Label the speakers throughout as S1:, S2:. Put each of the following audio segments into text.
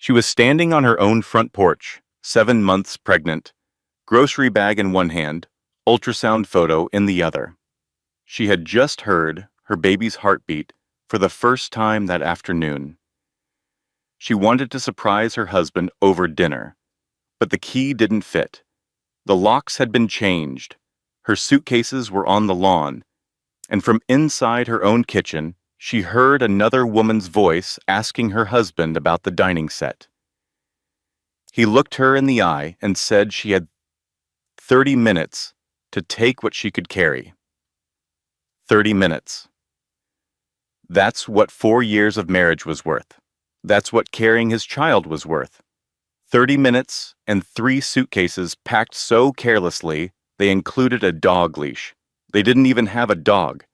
S1: She was standing on her own front porch, 7 months pregnant, grocery bag in one hand, ultrasound photo in the other. She had just heard her baby's heartbeat for the first time that afternoon. She wanted to surprise her husband over dinner, but the key didn't fit. The locks had been changed, her suitcases were on the lawn, and from inside her own kitchen, she heard another woman's voice asking her husband about the dining set. He looked her in the eye and said she had 30 minutes to take what she could carry. 30 minutes. That's what 4 years of marriage was worth. That's what carrying his child was worth. 30 minutes and 3 suitcases packed so carelessly they included a dog leash. They didn't even have a dog.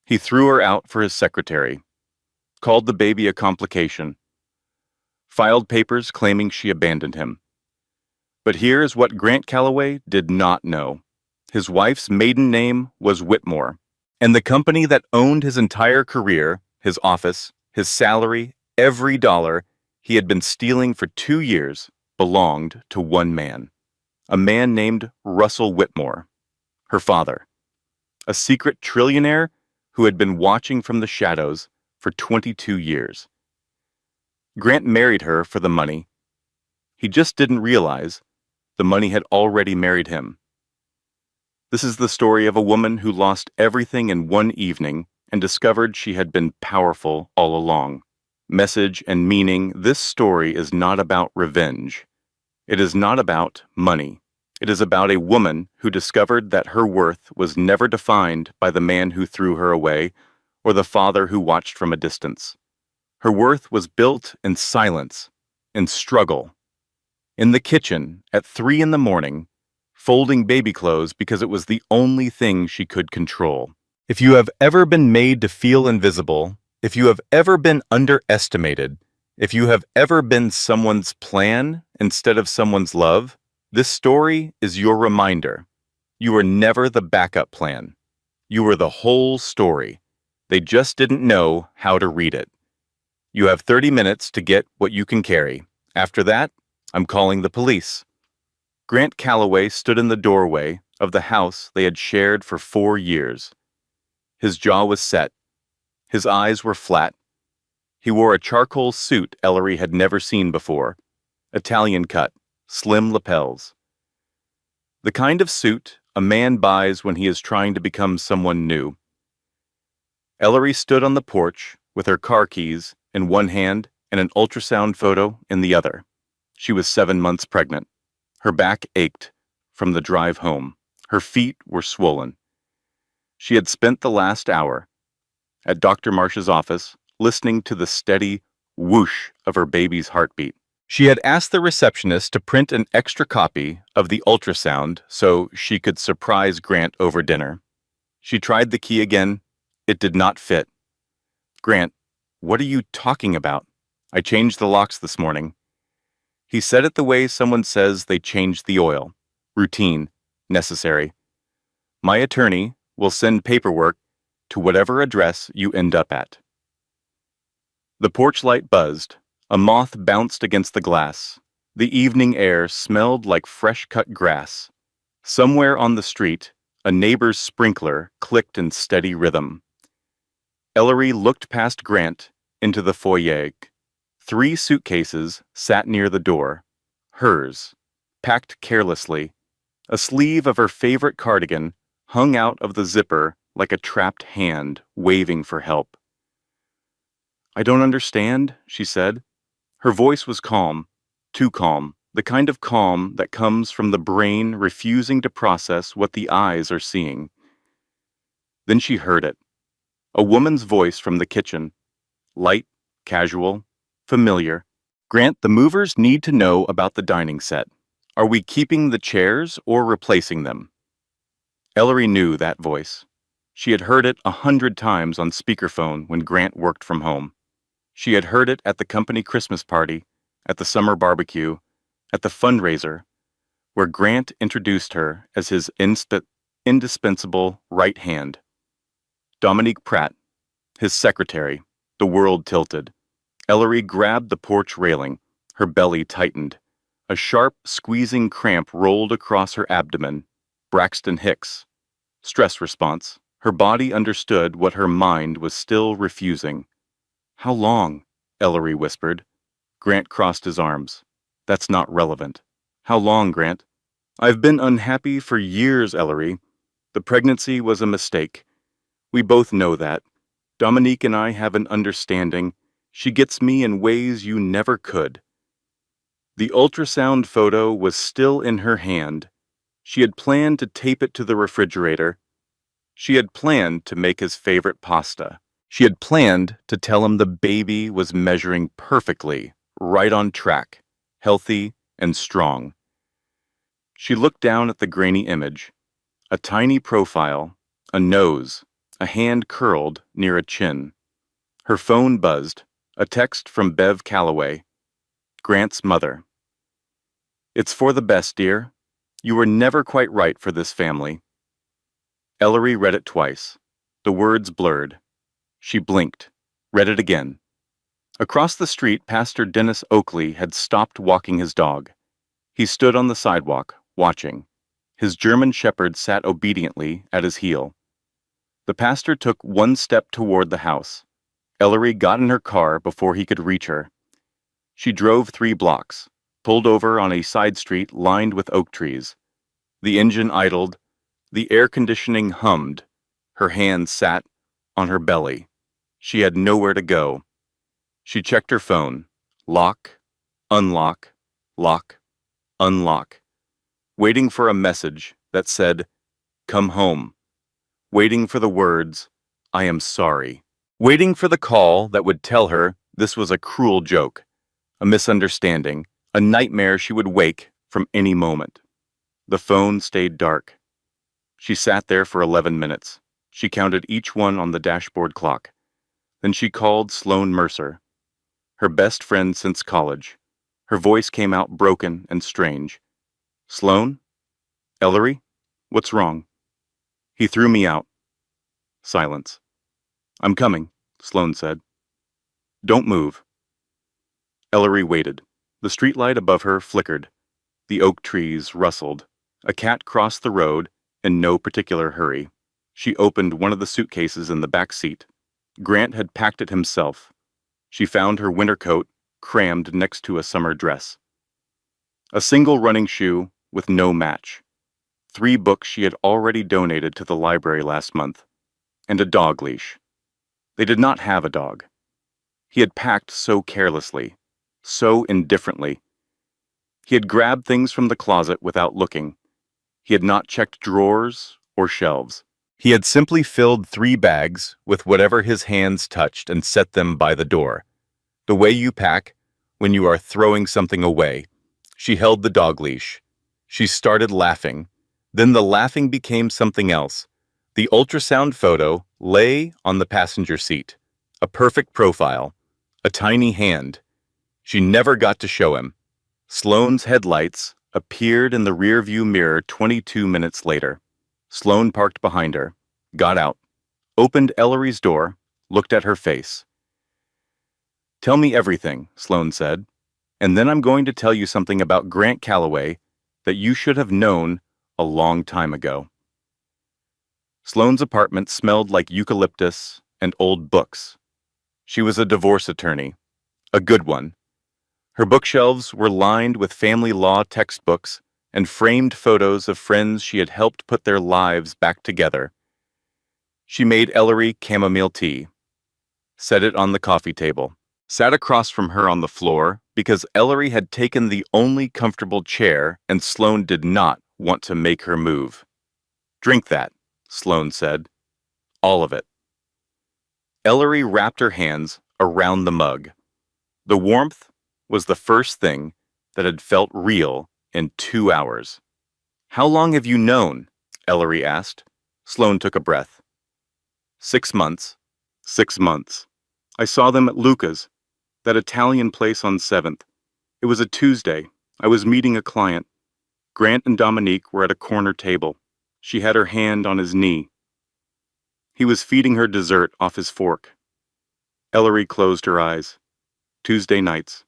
S1: He threw her out for his secretary, called the baby a complication, filed papers claiming she abandoned him. But here is what Grant Calloway did not know. His wife's maiden name was Whitmore, and the company that owned his entire career, his office, his salary, every dollar he had been stealing for 2 years belonged to one man, a man named Russell Whitmore, her father, a secret trillionaire who had been watching from the shadows for 22 years. Grant married her for the money. He just didn't realize the money had already married him. This is the story of a woman who lost everything in one evening and discovered she had been powerful all along. Message and meaning: this story is not about revenge. It is not about money. It is about a woman who discovered that her worth was never defined by the man who threw her away or the father who watched from a distance. Her worth was built in silence, in struggle, in the kitchen at 3 a.m, folding baby clothes because it was the only thing she could control. If you have ever been made to feel invisible, if you have ever been underestimated, if you have ever been someone's plan instead of someone's love, this story is your reminder. You were never the backup plan. You were the whole story. They just didn't know how to read it. You have 30 minutes to get what you can carry. After that, I'm calling the police. Grant Calloway stood in the doorway of the house they had shared for 4 years. His jaw was set. His eyes were flat. He wore a charcoal suit Ellery had never seen before, Italian cut, slim lapels. The kind of suit a man buys when he is trying to become someone new. Ellery stood on the porch with her car keys in one hand and an ultrasound photo in the other. She was 7 months pregnant. Her back ached from the drive home. Her feet were swollen. She had spent the last hour at Dr. Marsh's office listening to the steady whoosh of her baby's heartbeat. She had asked the receptionist to print an extra copy of the ultrasound so she could surprise Grant over dinner. She tried the key again. It did not fit. Grant, what are you talking about? I changed the locks this morning. He said it the way someone says they changed the oil. Routine, necessary. My attorney will send paperwork to whatever address you end up at. The porch light buzzed. A moth bounced against the glass. The evening air smelled like fresh-cut grass. Somewhere on the street, a neighbor's sprinkler clicked in steady rhythm. Ellery looked past Grant into the foyer. 3 suitcases sat near the door. Hers, packed carelessly. A sleeve of her favorite cardigan hung out of the zipper like a trapped hand waving for help. I don't understand, she said. Her voice was calm, too calm, the kind of calm that comes from the brain refusing to process what the eyes are seeing. Then she heard it. A woman's voice from the kitchen. Light, casual, familiar. Grant, the movers need to know about the dining set. Are we keeping the chairs or replacing them? Ellery knew that voice. She had heard it 100 times on speakerphone when Grant worked from home. She had heard it at the company Christmas party, at the summer barbecue, at the fundraiser, where Grant introduced her as his indispensable right hand. Dominique Pratt, his secretary. The world tilted. Ellery grabbed the porch railing. Her belly tightened. A sharp, squeezing cramp rolled across her abdomen. Braxton Hicks. Stress response. Her body understood what her mind was still refusing. How long? Ellery whispered. Grant crossed his arms. That's not relevant. How long, Grant? I've been unhappy for years, Ellery. The pregnancy was a mistake. We both know that. Dominique and I have an understanding. She gets me in ways you never could. The ultrasound photo was still in her hand. She had planned to tape it to the refrigerator. She had planned to make his favorite pasta. She had planned to tell him the baby was measuring perfectly, right on track, healthy and strong. She looked down at the grainy image. A tiny profile, a nose, a hand curled near a chin. Her phone buzzed, a text from Bev Calloway, Grant's mother. It's for the best, dear. You were never quite right for this family. Ellery read it twice. The words blurred. She blinked, read it again. Across the street, Pastor Dennis Oakley had stopped walking his dog. He stood on the sidewalk, watching. His German shepherd sat obediently at his heel. The pastor took one step toward the house. Ellery got in her car before he could reach her. She drove 3 blocks, pulled over on a side street lined with oak trees. The engine idled. The air conditioning hummed. Her hand sat on her belly. She had nowhere to go. She checked her phone. Lock, unlock, lock, unlock. Waiting for a message that said, "Come home." Waiting for the words, "I am sorry." Waiting for the call that would tell her this was a cruel joke, a misunderstanding, a nightmare she would wake from any moment. The phone stayed dark. She sat there for 11 minutes. She counted each one on the dashboard clock. Then she called Sloane Mercer, her best friend since college. Her voice came out broken and strange. "Sloane? Ellery? What's wrong?" He threw me out. Silence. "I'm coming," Sloane said. "Don't move." Ellery waited. The streetlight above her flickered. The oak trees rustled. A cat crossed the road in no particular hurry. She opened one of the suitcases in the back seat. Grant had packed it himself. She found her winter coat crammed next to a summer dress. A single running shoe with no match. 3 books she had already donated to the library last month. And a dog leash. They did not have a dog. He had packed so carelessly, so indifferently. He had grabbed things from the closet without looking. He had not checked drawers or shelves. He had simply filled 3 bags with whatever his hands touched and set them by the door. The way you pack when you are throwing something away. She held the dog leash. She started laughing. Then the laughing became something else. The ultrasound photo lay on the passenger seat. A perfect profile. A tiny hand. She never got to show him. Sloane's headlights appeared in the rearview mirror 22 minutes later. Sloane parked behind her, got out, opened Ellery's door, looked at her face. "Tell me everything," Sloane said, "and then I'm going to tell you something about Grant Calloway that you should have known a long time ago." Sloane's apartment smelled like eucalyptus and old books. She was a divorce attorney, a good one. Her bookshelves were lined with family law textbooks and framed photos of friends she had helped put their lives back together. She made Ellery chamomile tea, set it on the coffee table, sat across from her on the floor because Ellery had taken the only comfortable chair and Sloane did not want to make her move. "Drink that," Sloane said. "All of it." Ellery wrapped her hands around the mug. The warmth was the first thing that had felt real in 2 hours. "How long have you known?" Ellery asked. Sloane took a breath. 6 months. 6 months. I saw them at Luca's, that Italian place on 7th. It was a Tuesday. I was meeting a client. Grant and Dominique were at a corner table. She had her hand on his knee. He was feeding her dessert off his fork. Ellery closed her eyes. Tuesday nights.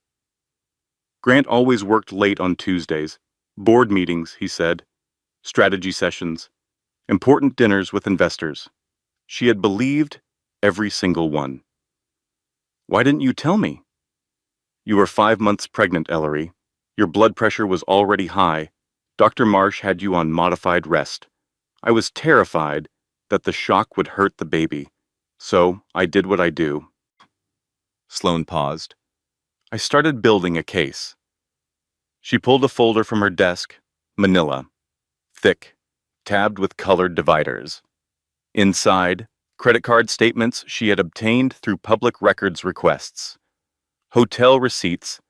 S1: Grant always worked late on Tuesdays. Board meetings, he said. Strategy sessions. Important dinners with investors. She had believed every single one. Why didn't you tell me? You were 5 months pregnant, Ellery. Your blood pressure was already high. Dr. Marsh had you on modified rest. I was terrified that the shock would hurt the baby. So I did what I do. Sloane paused. I started building a case. She pulled a folder from her desk, manila, thick, tabbed with colored dividers. Inside, credit card statements she had obtained through public records requests. Hotel receipts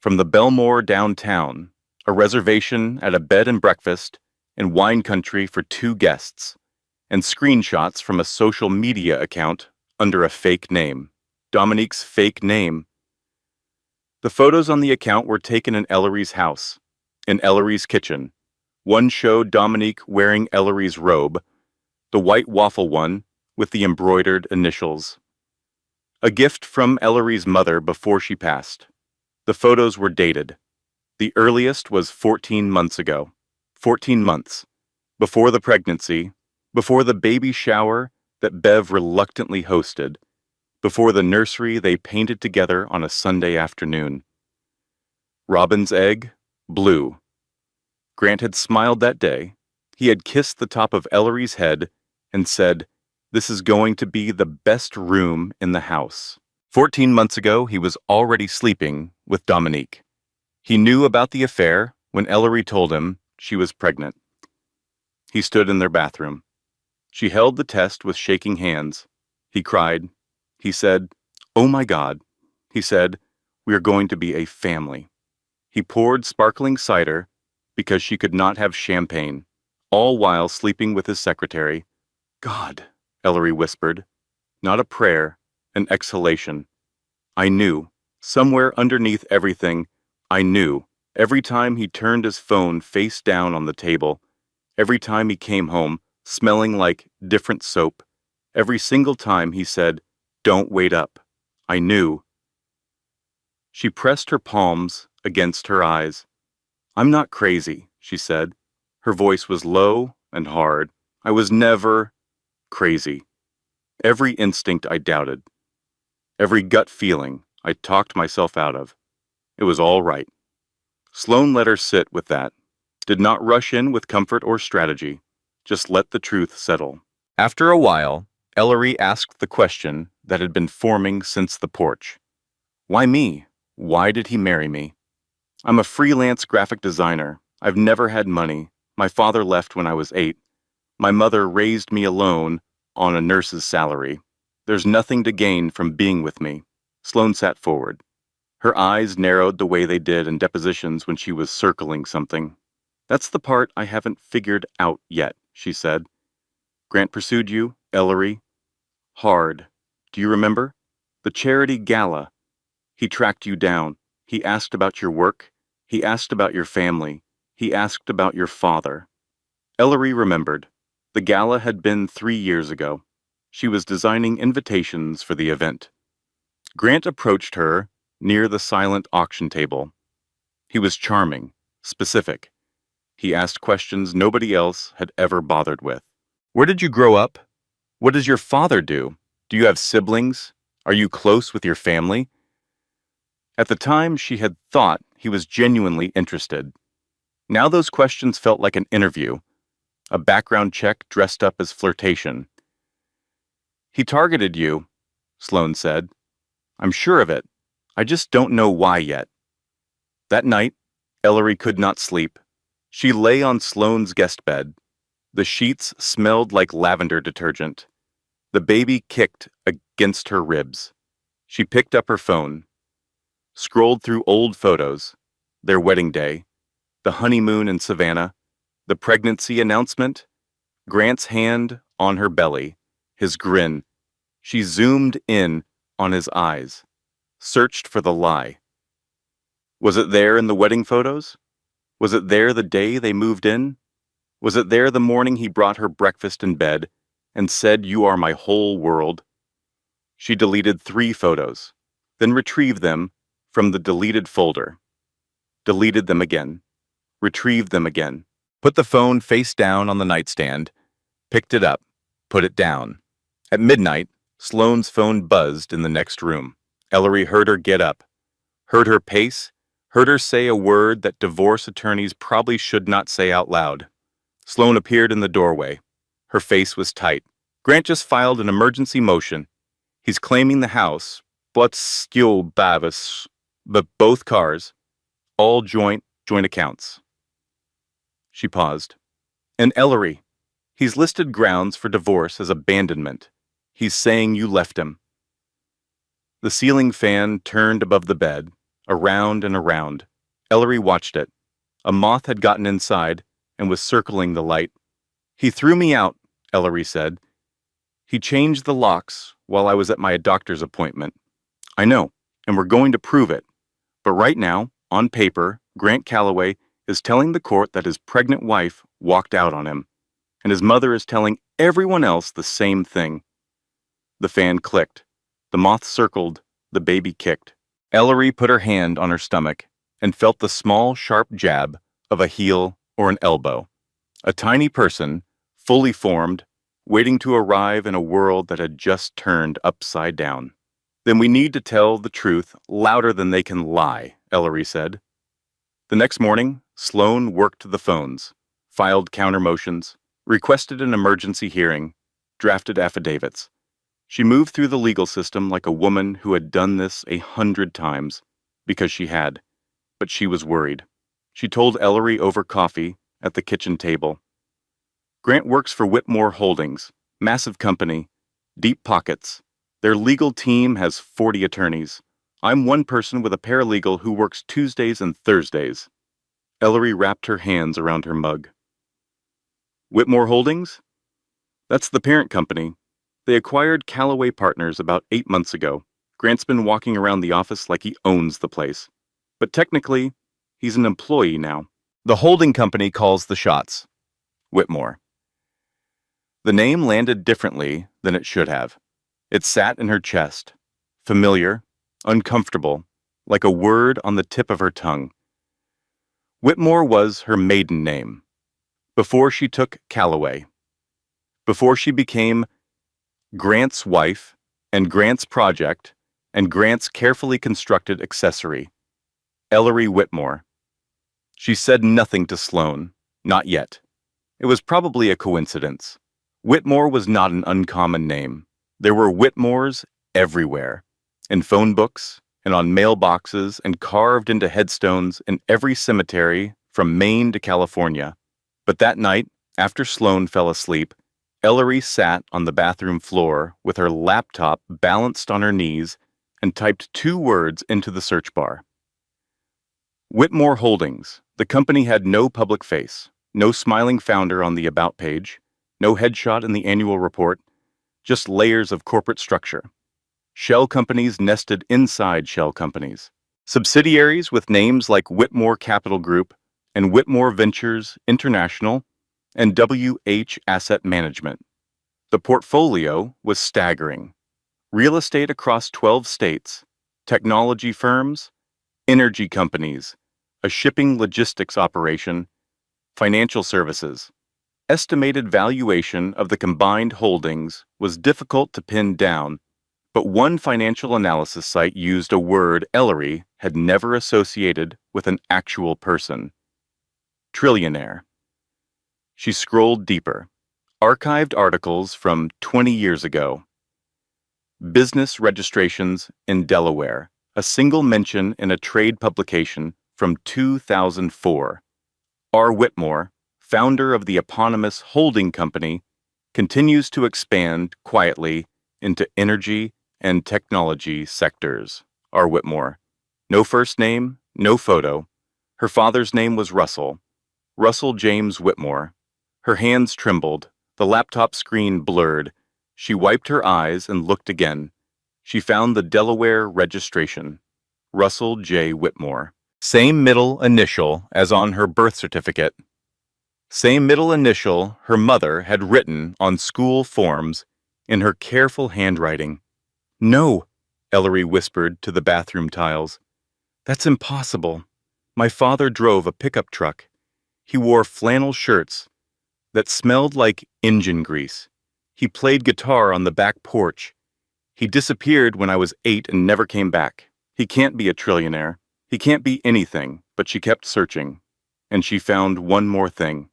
S1: from the Belmore downtown, a reservation at a bed and breakfast in wine country for 2 guests, and screenshots from a social media account under a fake name. Dominique's fake name. The photos on the account were taken in Ellery's house, in Ellery's kitchen. One showed Dominique wearing Ellery's robe, the white waffle one with the embroidered initials. A gift from Ellery's mother before she passed. The photos were dated. The earliest was 14 months ago. 14 months. Before the pregnancy, before the baby shower that Bev reluctantly hosted, before the nursery they painted together on a Sunday afternoon. Robin's egg, blue. Grant had smiled that day. He had kissed the top of Ellery's head and said, "This is going to be the best room in the house." 14 months ago, he was already sleeping with Dominique. He knew about the affair when Ellery told him she was pregnant. He stood in their bathroom. She held the test with shaking hands. He cried. He said, "Oh my God." He said, "We are going to be a family." He poured sparkling cider because she could not have champagne, all while sleeping with his secretary. "God," Ellery whispered. Not a prayer, an exhalation. I knew, somewhere underneath everything, I knew, every time he turned his phone face down on the table, every time he came home, smelling like different soap, every single time he said, "Don't wait up." I knew. She pressed her palms against her eyes. "I'm not crazy," she said. Her voice was low and hard. "I was never crazy." Every instinct I doubted. Every gut feeling I talked myself out of. It was all right. Sloane let her sit with that. Did not rush in with comfort or strategy. Just let the truth settle. After a while, Ellery asked the question that had been forming since the porch. Why me? Why did he marry me? I'm a freelance graphic designer. I've never had money. My father left when I was 8. My mother raised me alone on a nurse's salary. There's nothing to gain from being with me. Sloane sat forward. Her eyes narrowed the way they did in depositions when she was circling something. That's the part I haven't figured out yet, she said. Grant pursued you, Ellery. Hard. Do you remember? The charity gala. He tracked you down. He asked about your work. He asked about your family. He asked about your father. Ellery remembered. The gala had been 3 years ago. She was designing invitations for the event. Grant approached her near the silent auction table. He was charming, specific. He asked questions nobody else had ever bothered with. Where did you grow up? What does your father do? Do you have siblings? Are you close with your family? At the time, she had thought he was genuinely interested. Now those questions felt like an interview, a background check dressed up as flirtation. He targeted you, Sloane said. I'm sure of it. I just don't know why yet. That night, Ellery could not sleep. She lay on Sloane's guest bed. The sheets smelled like lavender detergent. The baby kicked against her ribs. She picked up her phone, scrolled through old photos, their wedding day, the honeymoon in Savannah, the pregnancy announcement, Grant's hand on her belly, his grin. She zoomed in on his eyes, searched for the lie. Was it there in the wedding photos? Was it there the day they moved in? Was it there the morning he brought her breakfast in bed and said, "You are my whole world"? She deleted 3 photos, then retrieved them from the deleted folder. deleted them again, retrieved them again, put the phone face down on the nightstand, picked it up, put it down. At midnight, Sloane's phone buzzed in the next room. Ellery heard her get up, heard her pace, heard her say a word that divorce attorneys probably should not say out loud. Sloane appeared in the doorway. Her face was tight. Grant just filed an emergency motion. He's claiming the house, but still Bavis, but both cars, all joint accounts. She paused. And Ellery, he's listed grounds for divorce as abandonment. He's saying you left him. The ceiling fan turned above the bed, around and around. Ellery watched it. A moth had gotten inside and was circling the light. He threw me out, Ellery said. He changed the locks while I was at my doctor's appointment. I know, and we're going to prove it. But right now, on paper, Grant Calloway is telling the court that his pregnant wife walked out on him, and his mother is telling everyone else the same thing. The fan clicked. The moth circled. The baby kicked. Ellery put her hand on her stomach and felt the small, sharp jab of a heel or an elbow. A tiny person, fully formed, waiting to arrive in a world that had just turned upside down. Then we need to tell the truth louder than they can lie, Ellery said. The next morning, Sloane worked the phones, filed counter-motions, requested an emergency hearing, drafted affidavits. She moved through the legal system like a woman who had done this 100 times, because she had. But she was worried. She told Ellery over coffee at the kitchen table. Grant works for Whitmore Holdings, massive company, deep pockets. Their legal team has 40 attorneys. I'm one person with a paralegal who works Tuesdays and Thursdays. Ellery wrapped her hands around her mug. Whitmore Holdings? That's the parent company. They acquired Calloway Partners about 8 months ago. Grant's been walking around the office like he owns the place. But technically, he's an employee now. The holding company calls the shots. Whitmore. The name landed differently than it should have. It sat in her chest, familiar, uncomfortable, like a word on the tip of her tongue. Whitmore was her maiden name, before she took Calloway, before she became Grant's wife and Grant's project and Grant's carefully constructed accessory, Ellery Whitmore. She said nothing to Sloane, not yet. It was probably a coincidence. Whitmore was not an uncommon name. There were Whitmores everywhere, in phone books and on mailboxes and carved into headstones in every cemetery from Maine to California. But that night, after Sloane fell asleep, Ellery sat on the bathroom floor with her laptop balanced on her knees and typed 2 words into the search bar. Whitmore Holdings. The company had no public face, no smiling founder on the About page, no headshot in the annual report, just layers of corporate structure. Shell companies nested inside shell companies. Subsidiaries with names like Whitmore Capital Group and Whitmore Ventures International and WH Asset Management. The portfolio was staggering. Real estate across 12 states, technology firms, energy companies, a shipping logistics operation, financial services. Estimated valuation of the combined holdings was difficult to pin down, but one financial analysis site used a word Ellery had never associated with an actual person: Trillionaire. She scrolled deeper. Archived articles from 20 years ago. Business registrations in Delaware, a single mention in a trade publication from 2004. R. Whitmore, founder of the eponymous holding company, continues to expand quietly into energy and technology sectors. R. Whitmore. No first name, no photo. Her father's name was Russell. Russell James Whitmore. Her hands trembled. The laptop screen blurred. She wiped her eyes and looked again. She found the Delaware registration. Russell J. Whitmore. Same middle initial as on her birth certificate. Same middle initial her mother had written on school forms in her careful handwriting. "No," Ellery whispered to the bathroom tiles. "That's impossible. My father drove a pickup truck. He wore flannel shirts that smelled like engine grease. He played guitar on the back porch. He disappeared when I was 8 and never came back. He can't be a trillionaire. He can't be anything, but she kept searching. And she found one more thing.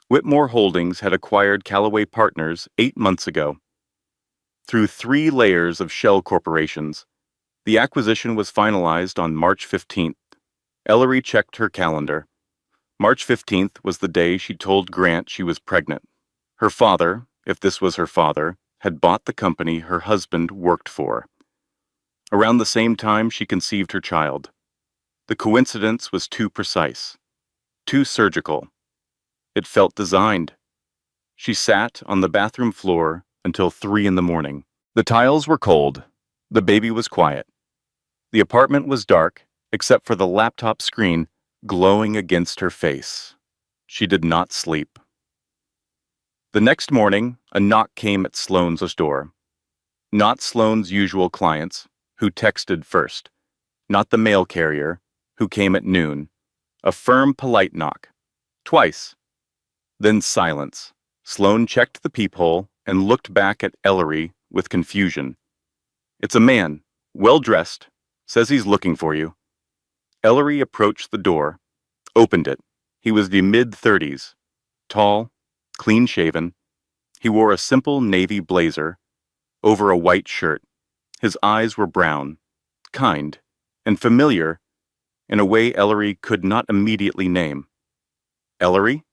S1: Whitmore Holdings had acquired Callaway Partners 8 months ago. Through 3 layers of shell corporations, the acquisition was finalized on March 15th. Ellery checked her calendar. March 15th was the day she told Grant she was pregnant. Her father, if this was her father, had bought the company her husband worked for. Around the same time she conceived her child. The coincidence was too precise, too surgical. It felt designed. She sat on the bathroom floor until 3 in the morning. The tiles were cold. The baby was quiet. The apartment was dark, except for the laptop screen glowing against her face. She did not sleep. The next morning, a knock came at Sloane's door. Not Sloane's usual clients, who texted first. Not the mail carrier, who came at noon. A firm, polite knock. Twice. Then silence. Sloane checked the peephole and looked back at Ellery with confusion. It's a man, well-dressed, says he's looking for you. Ellery approached the door, opened it. He was the mid-30s, tall, clean-shaven. He wore a simple navy blazer over a white shirt. His eyes were brown, kind, and familiar in a way Ellery could not immediately name. Ellery?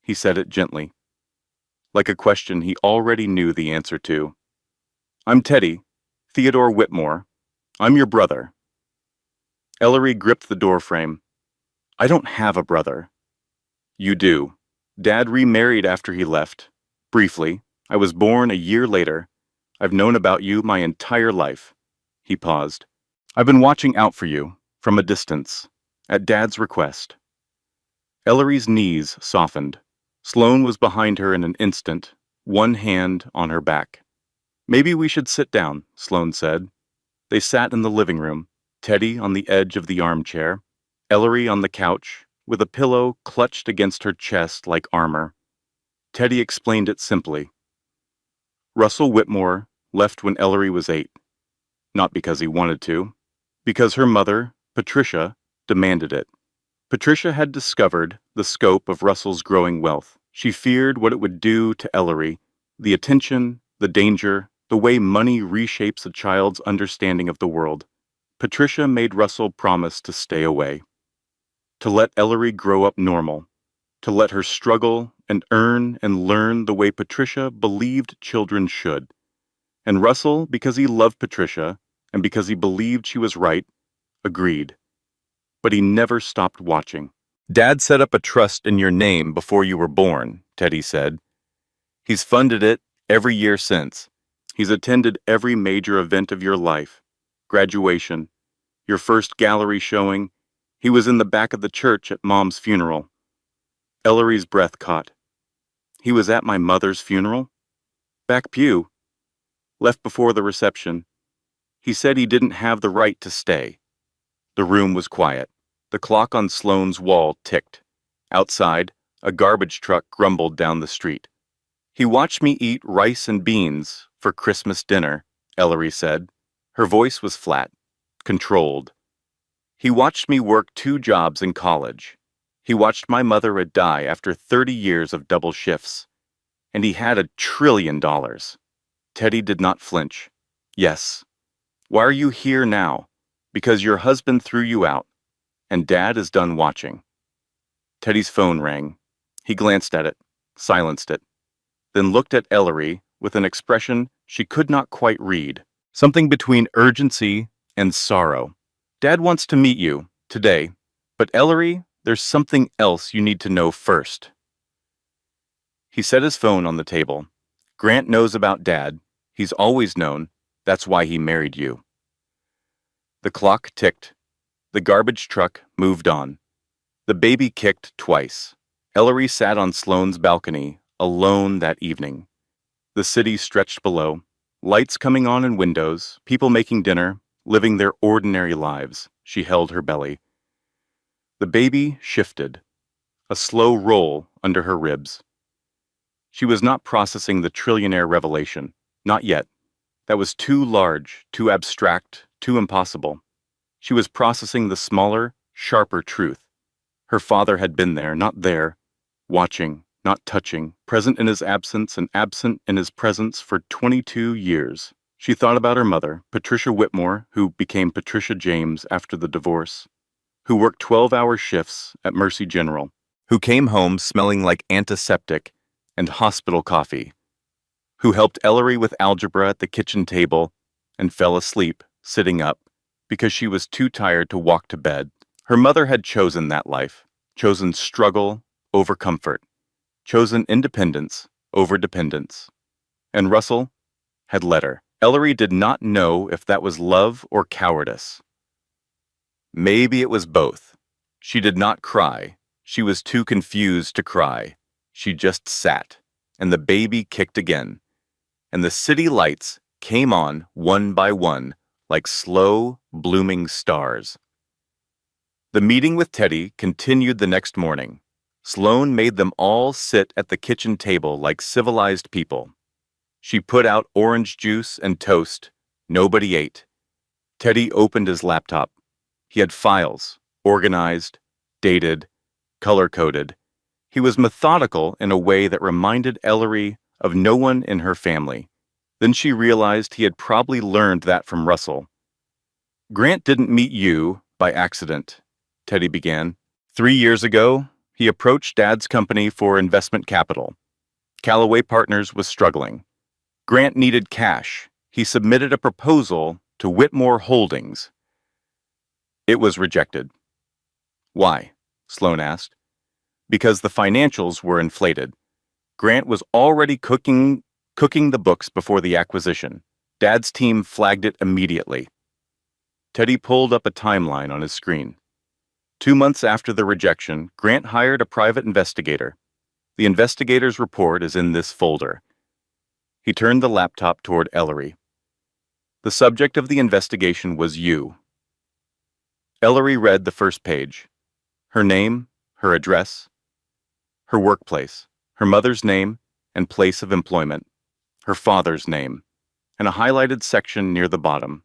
S1: He said it gently, like a question he already knew the answer to. I'm Teddy, Theodore Whitmore. I'm your brother. Ellery gripped the doorframe. I don't have a brother. You do. Dad remarried after he left. Briefly. I was born a year later. I've known about you my entire life. He paused. I've been watching out for you, from a distance, at Dad's request. Ellery's knees softened. Sloane was behind her in an instant, one hand on her back. Maybe we should sit down, Sloane said. They sat in the living room, Teddy on the edge of the armchair, Ellery on the couch, with a pillow clutched against her chest like armor. Teddy explained it simply. Russell Whitmore left when Ellery was 8. Not because he wanted to, because her mother, Patricia, demanded it. Patricia had discovered the scope of Russell's growing wealth. She feared what it would do to Ellery, the attention, the danger, the way money reshapes a child's understanding of the world. Patricia made Russell promise to stay away, to let Ellery grow up normal, to let her struggle and earn and learn the way Patricia believed children should. And Russell, because he loved Patricia, and because he believed she was right, agreed. But he never stopped watching. Dad set up a trust in your name before you were born, Teddy said. He's funded it every year since. He's attended every major event of your life. Graduation, your first gallery showing. He was in the back of the church at Mom's funeral. Ellery's breath caught. He was at my mother's funeral? Back pew. Left before the reception. He said he didn't have the right to stay. The room was quiet. The clock on Sloane's wall ticked. Outside, a garbage truck grumbled down the street. He watched me eat rice and beans for Christmas dinner, Ellery said. Her voice was flat, controlled. He watched me work 2 jobs in college. He watched my mother die after 30 years of double shifts. And he had $1 trillion. Teddy did not flinch. Yes. Why are you here now? Because your husband threw you out, and Dad is done watching. Teddy's phone rang. He glanced at it, silenced it, then looked at Ellery with an expression she could not quite read, something between urgency and sorrow. Dad wants to meet you, today, but Ellery, there's something else you need to know first. He set his phone on the table. Grant knows about Dad. He's always known. That's why he married you. The clock ticked. The garbage truck moved on. The baby kicked twice. Ellery sat on Sloane's balcony, alone that evening. The city stretched below, lights coming on in windows, people making dinner, living their ordinary lives. She held her belly. The baby shifted, a slow roll under her ribs. She was not processing the trillionaire revelation. Not yet. That was too large, too abstract, too impossible. She was processing the smaller, sharper truth. Her father had been there, not there, watching, not touching, present in his absence and absent in his presence for 22 years. She thought about her mother, Patricia Whitmore, who became Patricia James after the divorce, who worked 12-hour shifts at Mercy General, who came home smelling like antiseptic and hospital coffee, who helped Ellery with algebra at the kitchen table and fell asleep sitting up because she was too tired to walk to bed. Her mother had chosen that life, chosen struggle over comfort, chosen independence over dependence. And Russell had let her. Ellery did not know if that was love or cowardice. Maybe it was both. She did not cry. She was too confused to cry. She just sat, and the baby kicked again. And the city lights came on one by one, like slow, blooming stars. The meeting with Teddy continued the next morning. Sloane made them all sit at the kitchen table like civilized people. She put out orange juice and toast. Nobody ate. Teddy opened his laptop. He had files, organized, dated, color-coded. He was methodical in a way that reminded Ellery of no one in her family. Then she realized he had probably learned that from Russell. "Grant didn't meet you by accident," Teddy began. 3 years ago, he approached Dad's company for investment capital. Callaway Partners was struggling. Grant needed cash. He submitted a proposal to Whitmore Holdings. It was rejected. "Why?" Sloane asked. "Because the financials were inflated. Grant was already cooking the books before the acquisition. Dad's team flagged it immediately." Teddy pulled up a timeline on his screen. 2 months after the rejection, Grant hired a private investigator. The investigator's report is in this folder. He turned the laptop toward Ellery. "The subject of the investigation was you." Ellery read the first page. Her name, her address, her workplace, her mother's name and place of employment, her father's name, and a highlighted section near the bottom.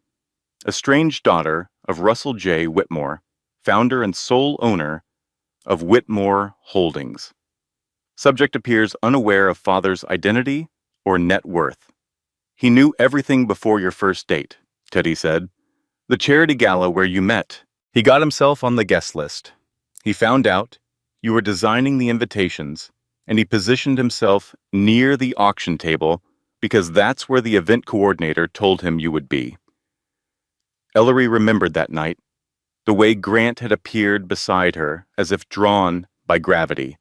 S1: Estranged daughter of Russell J. Whitmore, founder and sole owner of Whitmore Holdings. Subject appears unaware of father's identity or net worth. "He knew everything before your first date," Teddy said. "The charity gala where you met. He got himself on the guest list. He found out you were designing the invitations, and he positioned himself near the auction table because that's where the event coordinator told him you would be." Ellery remembered that night, the way Grant had appeared beside her as if drawn by gravity,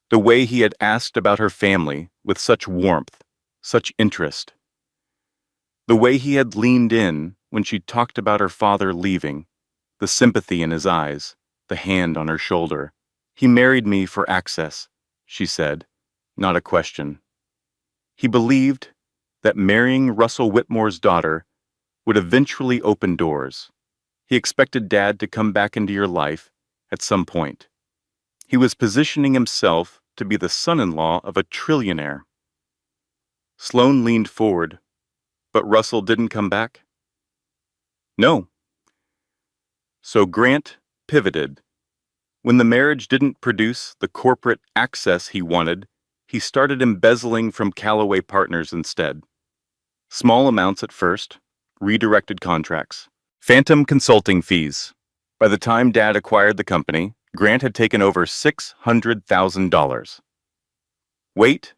S1: the way he had asked about her family with such warmth, such interest, the way he had leaned in when she talked about her father leaving, the sympathy in his eyes, the hand on her shoulder. "He married me for access," she said, not a question. He believed that marrying Russell Whitmore's daughter would eventually open doors. He expected Dad to come back into your life at some point. He was positioning himself to be the son-in-law of a trillionaire. Sloane leaned forward. "But Russell didn't come back?" "No." So Grant pivoted. When the marriage didn't produce the corporate access he wanted, he started embezzling from Callaway Partners instead. Small amounts at first, redirected contracts, phantom consulting fees. By the time Dad acquired the company, Grant had taken over $600,000. "Wait,"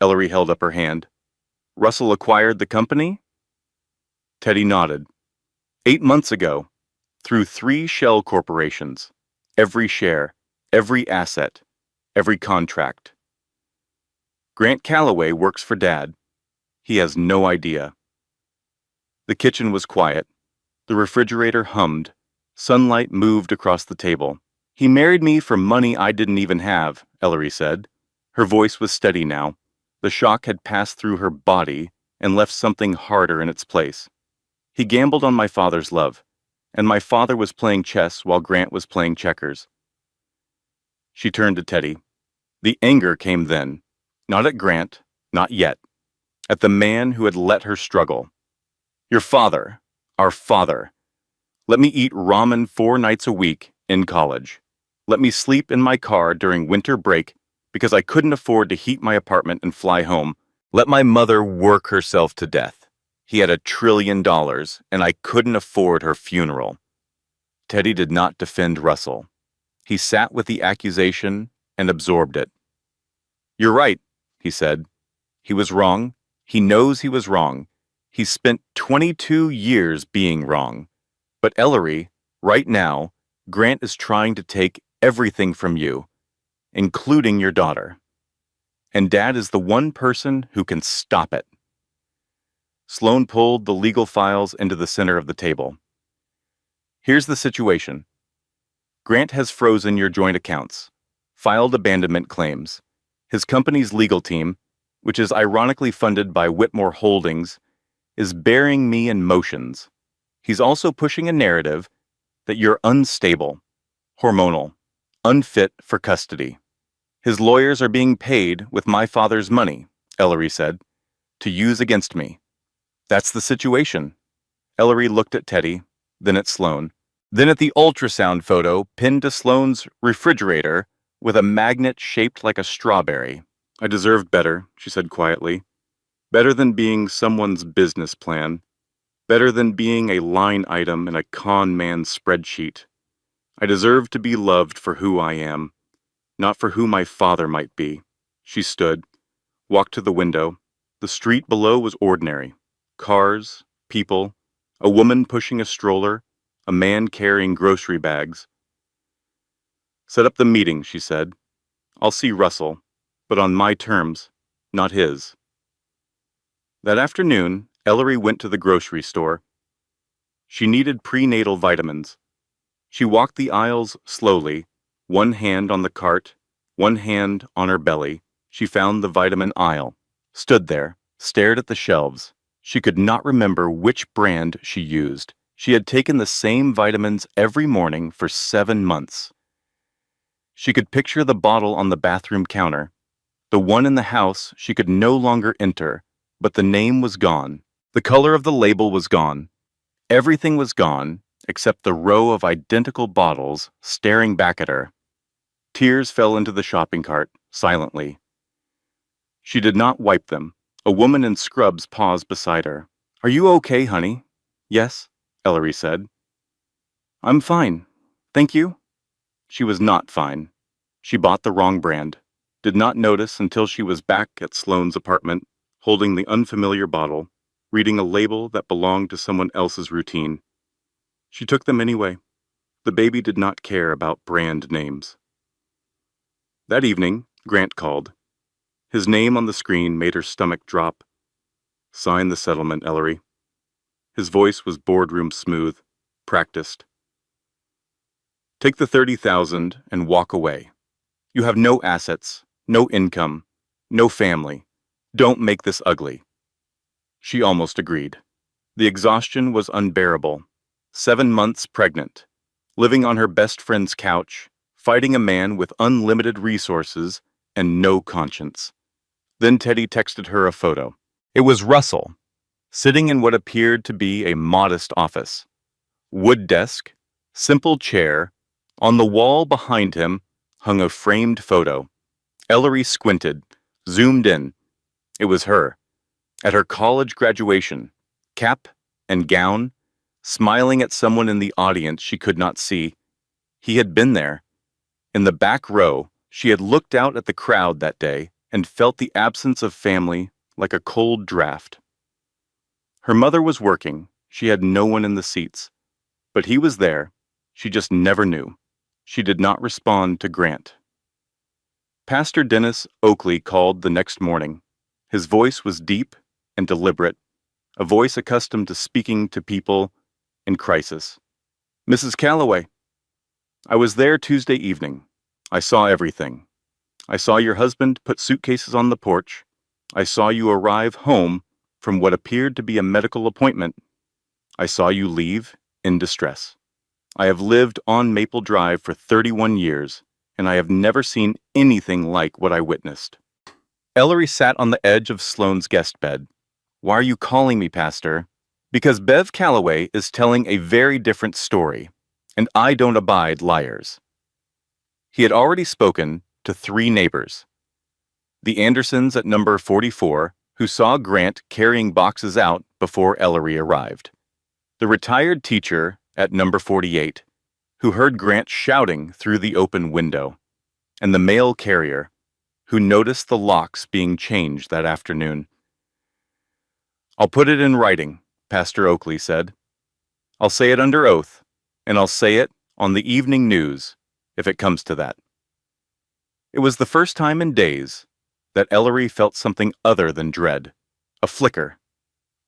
S1: Ellery held up her hand. "Russell acquired the company?" Teddy nodded. 8 months ago, through 3 shell corporations. Every share, every asset, every contract. Grant Callaway works for Dad. He has no idea. The kitchen was quiet. The refrigerator hummed. Sunlight moved across the table. "He married me for money I didn't even have," Ellery said. Her voice was steady now. The shock had passed through her body and left something harder in its place. "He gambled on my father's love, and my father was playing chess while Grant was playing checkers. She turned to Teddy. The anger came then, not at Grant, not yet, at the man who had let her struggle. Your father, our father, let me eat ramen 4 nights a week in college. Let me sleep in my car during winter break because I couldn't afford to heat my apartment and fly home. Let my mother work herself to death. He had $1 trillion, and I couldn't afford her funeral. Teddy did not defend Russell. He sat with the accusation and absorbed it. You're right, he said. He was wrong. He knows he was wrong. He spent 22 years being wrong. But Ellery, right now, Grant is trying to take everything from you, including your daughter. And Dad is the one person who can stop it. Sloan pulled the legal files into the center of the table. Here's the situation. Grant has frozen your joint accounts, filed abandonment claims. His company's legal team, which is ironically funded by Whitmore Holdings, is burying me in motions. He's also pushing a narrative that you're unstable, hormonal, unfit for custody. His lawyers are being paid with my father's money, Ellery said, to use against me. That's the situation. Ellery looked at Teddy, then at Sloan, then at the ultrasound photo pinned to Sloan's refrigerator with a magnet shaped like a strawberry. I deserved better, she said quietly. Better than being someone's business plan. Better than being a line item in a con man's spreadsheet. I deserve to be loved for who I am, not for who my father might be. She stood, walked to the window. The street below was ordinary. Cars, people, a woman pushing a stroller, a man carrying grocery bags. Set up the meeting, she said. I'll see Russell, but on my terms, not his. That afternoon, Ellery went to the grocery store. She needed prenatal vitamins. She walked the aisles slowly, one hand on the cart, one hand on her belly. She found the vitamin aisle, stood there, stared at the shelves. She could not remember which brand she used. She had taken the same vitamins every morning for 7 months. She could picture the bottle on the bathroom counter. The one in the house she could no longer enter, but the name was gone. The color of the label was gone. Everything was gone, except the row of identical bottles staring back at her. Tears fell into the shopping cart, silently. She did not wipe them. A woman in scrubs paused beside her. Are you okay, honey? Yes, Ellery said. I'm fine. Thank you. She was not fine. She bought the wrong brand. Did not notice until she was back at Sloan's apartment, holding the unfamiliar bottle, reading a label that belonged to someone else's routine. She took them anyway. The baby did not care about brand names. That evening, Grant called. His name on the screen made her stomach drop. Sign the settlement, Ellery. His voice was boardroom smooth, practiced. Take the $30,000 and walk away. You have no assets, no income, no family. Don't make this ugly. She almost agreed. The exhaustion was unbearable. 7 months pregnant, living on her best friend's couch, fighting a man with unlimited resources and no conscience. Then Teddy texted her a photo. It was Russell, sitting in what appeared to be a modest office. Wood desk, simple chair. On the wall behind him hung a framed photo. Ellery squinted, zoomed in. It was her, at her college graduation, cap and gown, smiling at someone in the audience she could not see. He had been there. In the back row, she had looked out at the crowd that day and felt the absence of family like a cold draft. Her mother was working. She had no one in the seats. But he was there. She just never knew. She did not respond to Grant. Pastor Dennis Oakley called the next morning. His voice was deep and deliberate, a voice accustomed to speaking to people in crisis. Mrs. Calloway, I was there Tuesday evening. I saw everything. I saw your husband put suitcases on the porch. I saw you arrive home from what appeared to be a medical appointment. I saw you leave in distress. I have lived on Maple Drive for 31 years. and I have never seen anything like what I witnessed. Ellery sat on the edge of Sloane's guest bed. Why are you calling me, Pastor? Because Bev Calloway is telling a very different story, and I don't abide liars. He had already spoken to 3 neighbors. The Andersons at number 44, who saw Grant carrying boxes out before Ellery arrived. The retired teacher at number 48, who heard Grant shouting through the open window. And the mail carrier, who noticed the locks being changed that afternoon. I'll put it in writing, Pastor Oakley said. I'll say it under oath, and I'll say it on the evening news, if it comes to that. It was the first time in days that Ellery felt something other than dread. A flicker.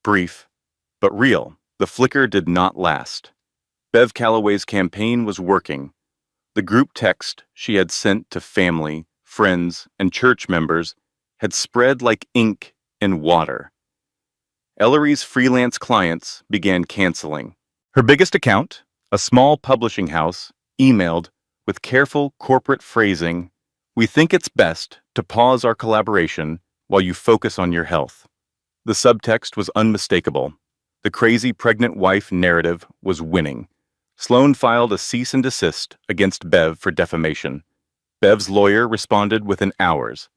S1: Brief, but real. The flicker did not last. Bev Calloway's campaign was working. The group text she had sent to family, friends, and church members had spread like ink in water. Ellery's freelance clients began canceling. Her biggest account, a small publishing house, emailed with careful corporate phrasing, "We think it's best to pause our collaboration while you focus on your health." The subtext was unmistakable. The crazy pregnant wife narrative was winning. Sloane filed a cease and desist against Bev for defamation. Bev's lawyer responded within hours.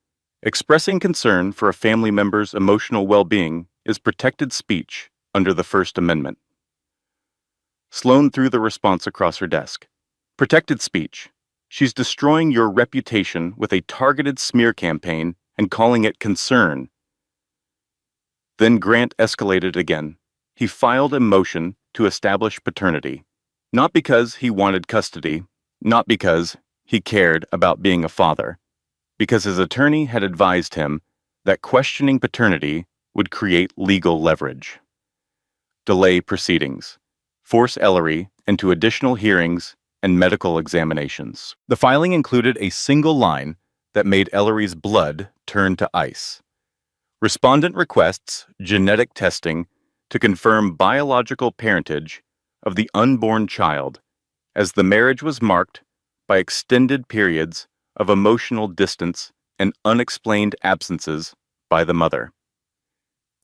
S1: Expressing concern for a family member's emotional well-being is protected speech under the First Amendment. Sloane threw the response across her desk. Protected speech. She's destroying your reputation with a targeted smear campaign and calling it concern. Then Grant escalated again. He filed a motion to establish paternity. Not because he wanted custody, not because he cared about being a father, because his attorney had advised him that questioning paternity would create legal leverage. Delay proceedings. Force Ellery into additional hearings and medical examinations. The filing included a single line that made Ellery's blood turn to ice. Respondent requests genetic testing to confirm biological parentage of the unborn child, as the marriage was marked by extended periods of emotional distance and unexplained absences by the mother.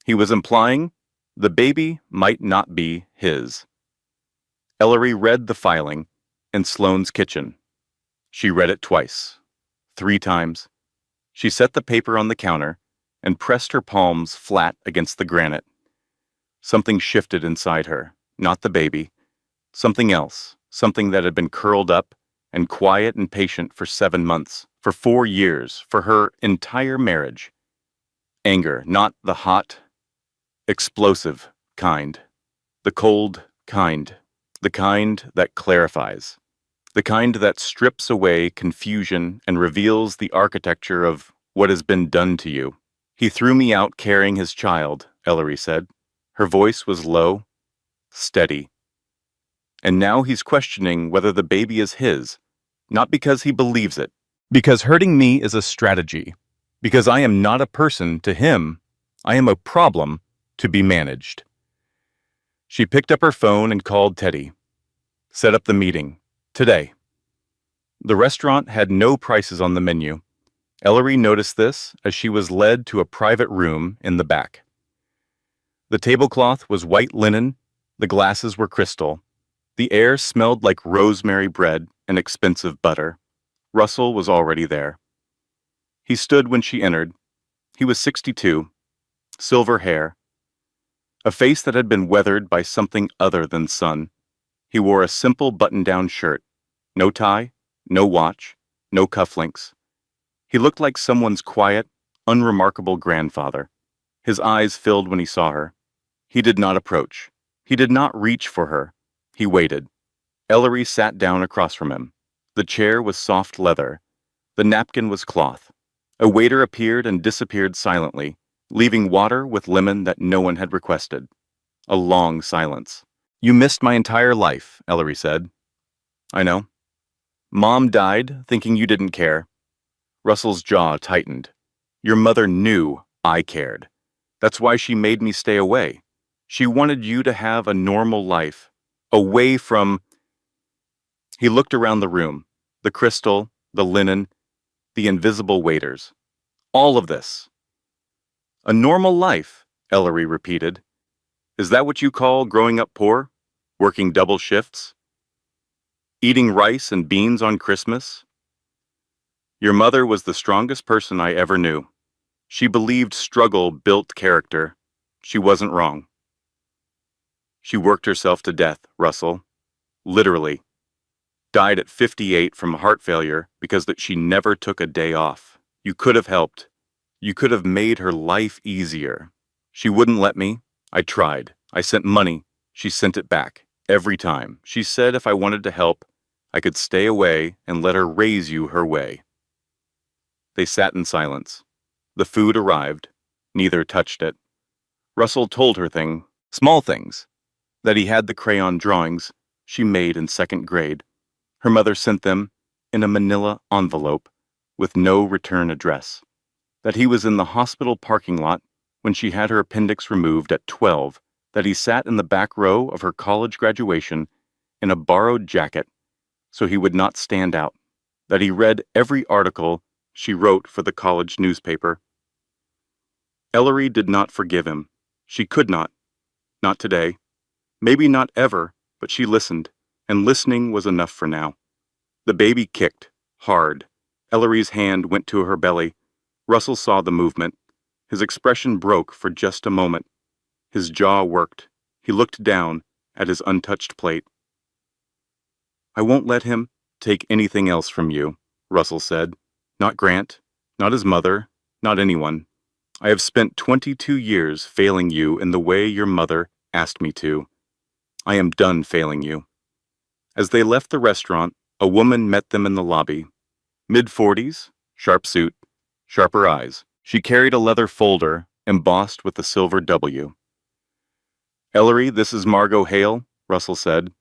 S1: He was implying the baby might not be his. Ellery read the filing in Sloane's kitchen. She read it twice, 3 times. She set the paper on the counter and pressed her palms flat against the granite. Something shifted inside her, not the baby. Something else, something that had been curled up and quiet and patient for 7 months, for 4 years, for her entire marriage. Anger, not the hot, explosive kind. The cold kind. The kind that clarifies. The kind that strips away confusion and reveals the architecture of what has been done to you. He threw me out carrying his child, Ellery said. Her voice was low, steady. And now he's questioning whether the baby is his, not because he believes it, because hurting me is a strategy, because I am not a person to him, I am a problem to be managed. She picked up her phone and called Teddy. Set up the meeting. Today. The restaurant had no prices on the menu. Ellery noticed this as she was led to a private room in the back. The tablecloth was white linen, the glasses were crystal. The air smelled like rosemary bread and expensive butter. Russell was already there. He stood when she entered. He was 62, silver hair, a face that had been weathered by something other than sun. He wore a simple button-down shirt, no tie, no watch, no cufflinks. He looked like someone's quiet, unremarkable grandfather. His eyes filled when he saw her. He did not approach. He did not reach for her. He waited. Ellery sat down across from him. The chair was soft leather. The napkin was cloth. A waiter appeared and disappeared silently, leaving water with lemon that no one had requested. A long silence. "You missed my entire life," Ellery said. "I know. Mom died thinking you didn't care." Russell's jaw tightened. "Your mother knew I cared. That's why she made me stay away. She wanted you to have a normal life, away from..." He looked around the room, the crystal, the linen, the invisible waiters. All of this. A normal life, Ellery repeated. Is that what you call growing up poor? Working double shifts? Eating rice and beans on Christmas? Your mother was the strongest person I ever knew. She believed struggle built character. She wasn't wrong. She worked herself to death, Russell. Literally. Died at 58 from heart failure because she never took a day off. You could have helped. You could have made her life easier. She wouldn't let me. I tried. I sent money. She sent it back. Every time. She said if I wanted to help, I could stay away and let her raise you her way. They sat in silence. The food arrived. Neither touched it. Russell told her small things, that he had the crayon drawings she made in second grade. Her mother sent them in a manila envelope with no return address. That he was in the hospital parking lot when she had her appendix removed at 12, that he sat in the back row of her college graduation in a borrowed jacket so he would not stand out, that he read every article she wrote for the college newspaper. Ellery did not forgive him. She could not. Not today. Maybe not ever, but she listened, and listening was enough for now. The baby kicked, hard. Ellery's hand went to her belly. Russell saw the movement. His expression broke for just a moment. His jaw worked. He looked down at his untouched plate. I won't let him take anything else from you, Russell said. Not Grant, not his mother, not anyone. I have spent 22 years failing you in the way your mother asked me to. I am done failing you. As they left the restaurant, a woman met them in the lobby. Mid-40s, sharp suit, sharper eyes. She carried a leather folder embossed with a silver W. Ellery, this is Margot Hale, Russell said.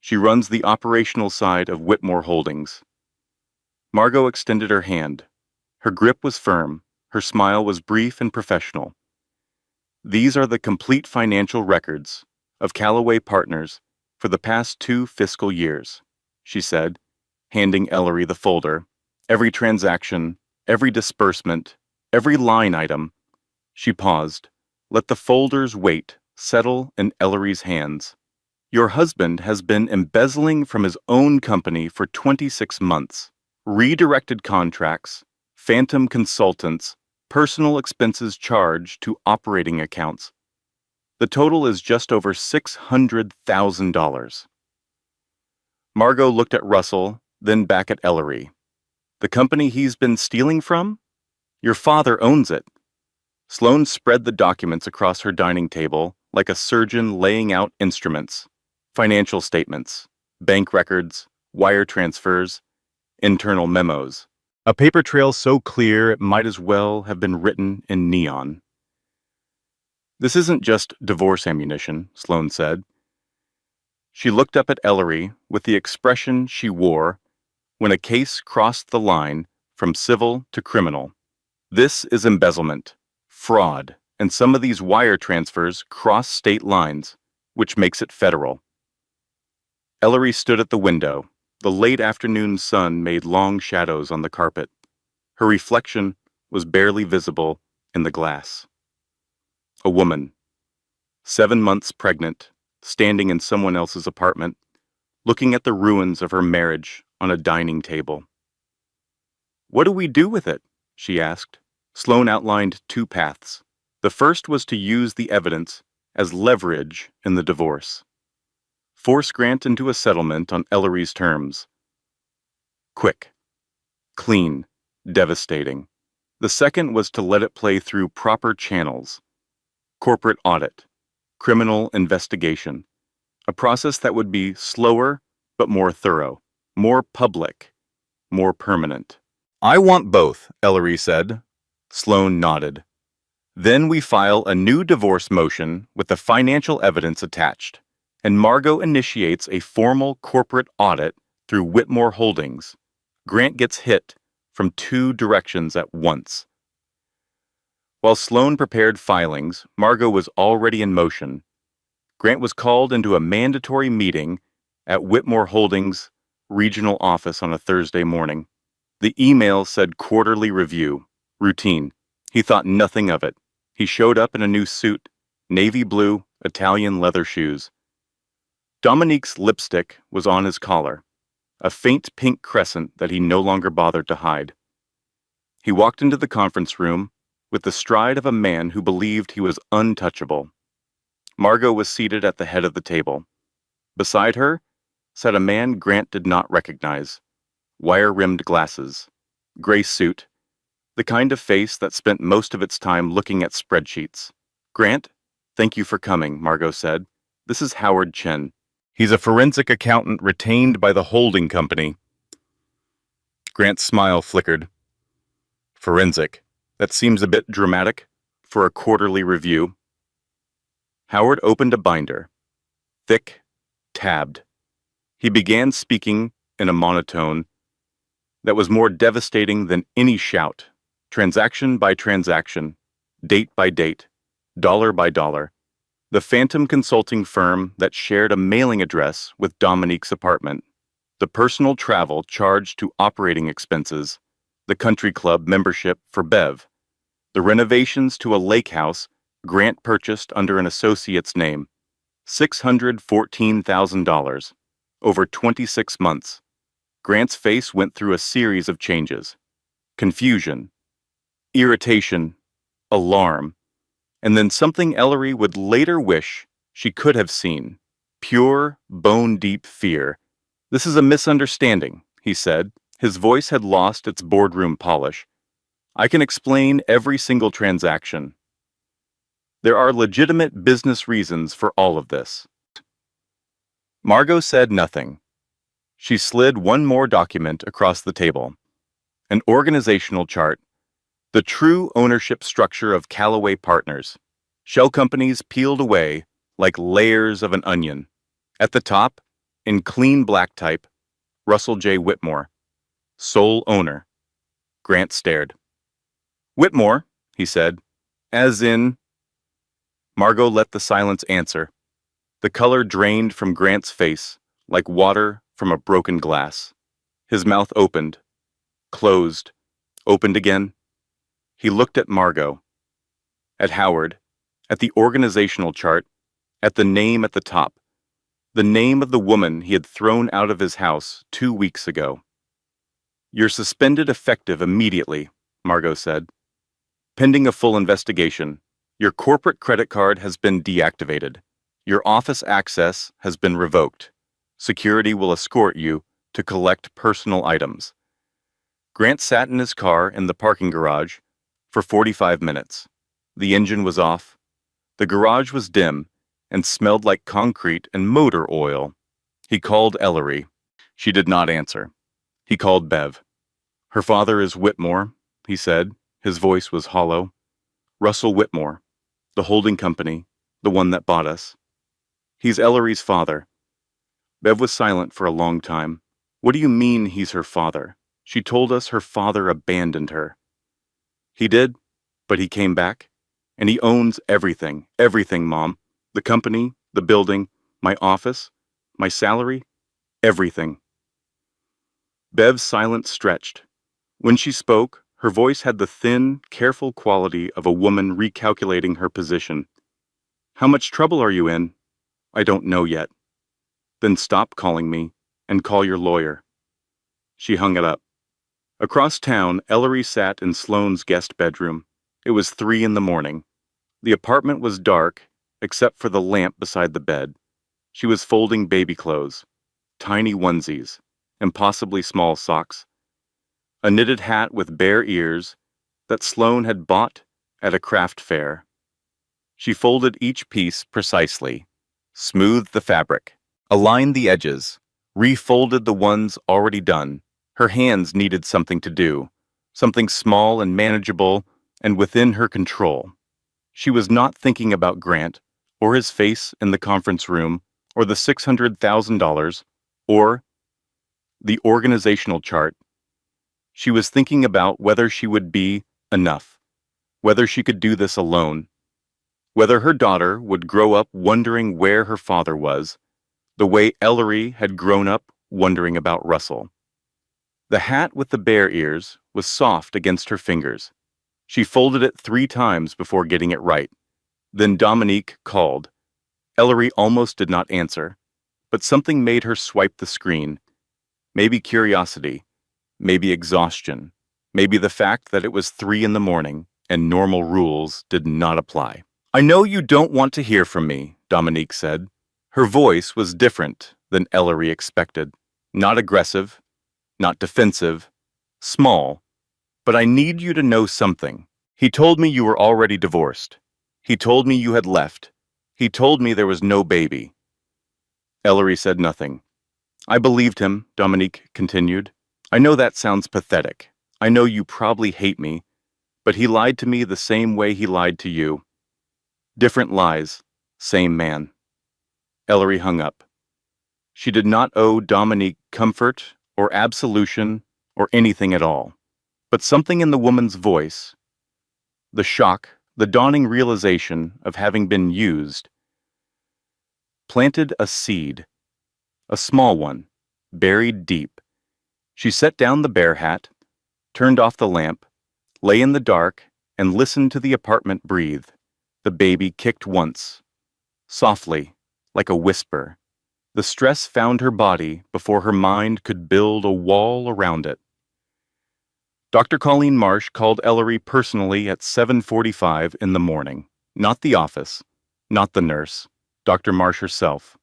S1: She runs the operational side of Whitmore Holdings. Margot extended her hand. Her grip was firm. Her smile was brief and professional. These are the complete financial records of Callaway Partners for the past 2 fiscal years, she said, handing Ellery the folder. Every transaction, every disbursement, every line item. She paused. Let the folder's weight settle in Ellery's hands. Your husband has been embezzling from his own company for 26 months. Redirected contracts, phantom consultants, personal expenses charged to operating accounts. The total is just over $600,000. Margot looked at Russell, then back at Ellery. The company he's been stealing from? Your father owns it. Sloane spread the documents across her dining table like a surgeon laying out instruments. Financial statements, bank records, wire transfers, internal memos. A paper trail so clear it might as well have been written in neon. This isn't just divorce ammunition, Sloane said. She looked up at Ellery with the expression she wore when a case crossed the line from civil to criminal. This is embezzlement, fraud, and some of these wire transfers cross state lines, which makes it federal. Ellery stood at the window. The late afternoon sun made long shadows on the carpet. Her reflection was barely visible in the glass. A woman, 7 months pregnant, standing in someone else's apartment, looking at the ruins of her marriage on a dining table. What do we do with it? She asked. Sloane outlined 2 paths. The first was to use the evidence as leverage in the divorce. Force Grant into a settlement on Ellery's terms. Quick, clean, devastating. The second was to let it play through proper channels. Corporate audit, criminal investigation. A process that would be slower but more thorough, more public, more permanent. I want both, Ellery said. Sloane nodded. Then we file a new divorce motion with the financial evidence attached, and Margot initiates a formal corporate audit through Whitmore Holdings. Grant gets hit from 2 directions at once. While Sloane prepared filings, Margot was already in motion. Grant was called into a mandatory meeting at Whitmore Holdings' regional office on a Thursday morning. The email said quarterly review. Routine. He thought nothing of it. He showed up in a new suit, navy blue, Italian leather shoes. Dominique's lipstick was on his collar, a faint pink crescent that he no longer bothered to hide. He walked into the conference room with the stride of a man who believed he was untouchable. Margot was seated at the head of the table. Beside her sat a man Grant did not recognize. Wire-rimmed glasses, gray suit, the kind of face that spent most of its time looking at spreadsheets. "Grant, thank you for coming," Margot said. "This is Howard Chen. He's a forensic accountant retained by the holding company." Grant's smile flickered. "Forensic. That seems a bit dramatic for a quarterly review." Howard opened a binder. Thick, tabbed. He began speaking in a monotone that was more devastating than any shout. Transaction by transaction, date by date, dollar by dollar. The phantom consulting firm that shared a mailing address with Dominique's apartment. The personal travel charged to operating expenses. The country club membership for Bev. The renovations to a lake house Grant purchased under an associate's name. $614,000. Over 26 months. Grant's face went through a series of changes. Confusion, irritation, alarm, and then something Ellery would later wish she could have seen. Pure, bone-deep fear. "This is a misunderstanding," he said. His voice had lost its boardroom polish. "I can explain every single transaction. There are legitimate business reasons for all of this." Margot said nothing. She slid one more document across the table. An organizational chart. The true ownership structure of Callaway Partners. Shell companies peeled away like layers of an onion. At the top, in clean black type, Russell J. Whitmore. Sole owner. Grant stared. "Whitmore," he said. "As in—" Margot let the silence answer. The color drained from Grant's face like water from a broken glass. His mouth opened, closed, opened again. He looked at Margot, at Howard, at the organizational chart, at the name at the top, the name of the woman he had thrown out of his house 2 weeks ago. "You're suspended effective immediately," Margot said. "Pending a full investigation. Your corporate credit card has been deactivated. Your office access has been revoked. Security will escort you to collect personal items." Grant sat in his car in the parking garage for 45 minutes. The engine was off. The garage was dim and smelled like concrete and motor oil. He called Ellery. She did not answer. He called Bev. "Her father is Whitmore," he said. His voice was hollow. "Russell Whitmore, the holding company, the one that bought us. He's Ellery's father." Bev was silent for a long time. "What do you mean he's her father? She told us her father abandoned her." "He did, but he came back. And he owns everything, everything, Mom. The company, the building, my office, my salary, everything." Bev's silence stretched. When she spoke, her voice had the thin, careful quality of a woman recalculating her position. "How much trouble are you in?" "I don't know yet." "Then stop calling me and call your lawyer." She hung it up. Across town, Ellery sat in Sloane's guest bedroom. It was 3 in the morning. The apartment was dark, except for the lamp beside the bed. She was folding baby clothes, tiny onesies, impossibly small socks, a knitted hat with bare ears that Sloane had bought at a craft fair. She folded each piece precisely, smoothed the fabric, aligned the edges, refolded the ones already done. Her hands needed something to do, something small and manageable and within her control. She was not thinking about Grant, or his face in the conference room, or the $600,000, or the organizational chart. She was thinking about whether she would be enough, whether she could do this alone, whether her daughter would grow up wondering where her father was, the way Ellery had grown up wondering about Russell. The hat with the bear ears was soft against her fingers. She folded it 3 times before getting it right. Then Dominique called. Ellery almost did not answer, but something made her swipe the screen. Maybe curiosity, maybe exhaustion, maybe the fact that it was 3 in the morning and normal rules did not apply. "I know you don't want to hear from me," Dominique said. Her voice was different than Ellery expected. Not aggressive, not defensive, small. "But I need you to know something. He told me you were already divorced. He told me you had left. He told me there was no baby." Ellery said nothing. "I believed him," Dominique continued. "I know that sounds pathetic. I know you probably hate me, but he lied to me the same way he lied to you. Different lies, same man." Ellery hung up. She did not owe Dominique comfort or absolution or anything at all. But something in the woman's voice, the shock, the dawning realization of having been used, planted a seed, a small one, buried deep. She set down the bear hat, turned off the lamp, lay in the dark, and listened to the apartment breathe. The baby kicked once, softly, like a whisper. The stress found her body before her mind could build a wall around it. Dr. Colleen Marsh called Ellery personally at 7:45 in the morning. Not the office, not the nurse, Dr. Marsh herself.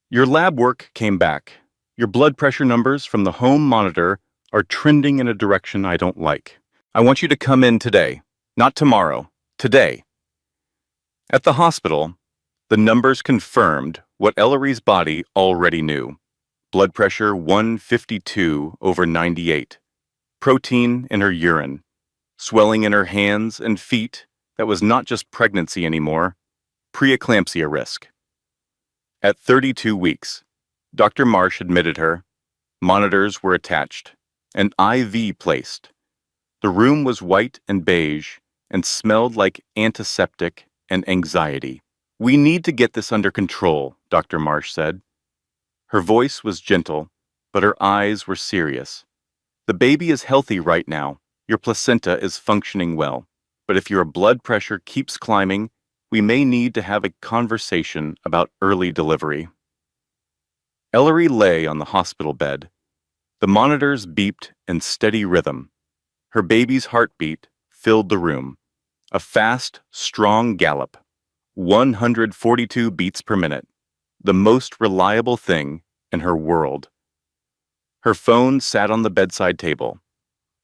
S1: "Your lab work came back. Your blood pressure numbers from the home monitor are trending in a direction I don't like. I want you to come in today, not tomorrow, today." At the hospital, the numbers confirmed what Ellery's body already knew. Blood pressure 152/98. Protein in her urine. Swelling in her hands and feet that was not just pregnancy anymore, preeclampsia risk. At 32 weeks, Dr. Marsh admitted her. Monitors were attached, an IV placed. The room was white and beige and smelled like antiseptic and anxiety. "We need to get this under control," Dr. Marsh said. Her voice was gentle, but her eyes were serious. "The baby is healthy right now. Your placenta is functioning well. But if your blood pressure keeps climbing, we may need to have a conversation about early delivery." Ellery lay on the hospital bed. The monitors beeped in steady rhythm. Her baby's heartbeat filled the room. A fast, strong gallop. 142 beats per minute. The most reliable thing in her world. Her phone sat on the bedside table.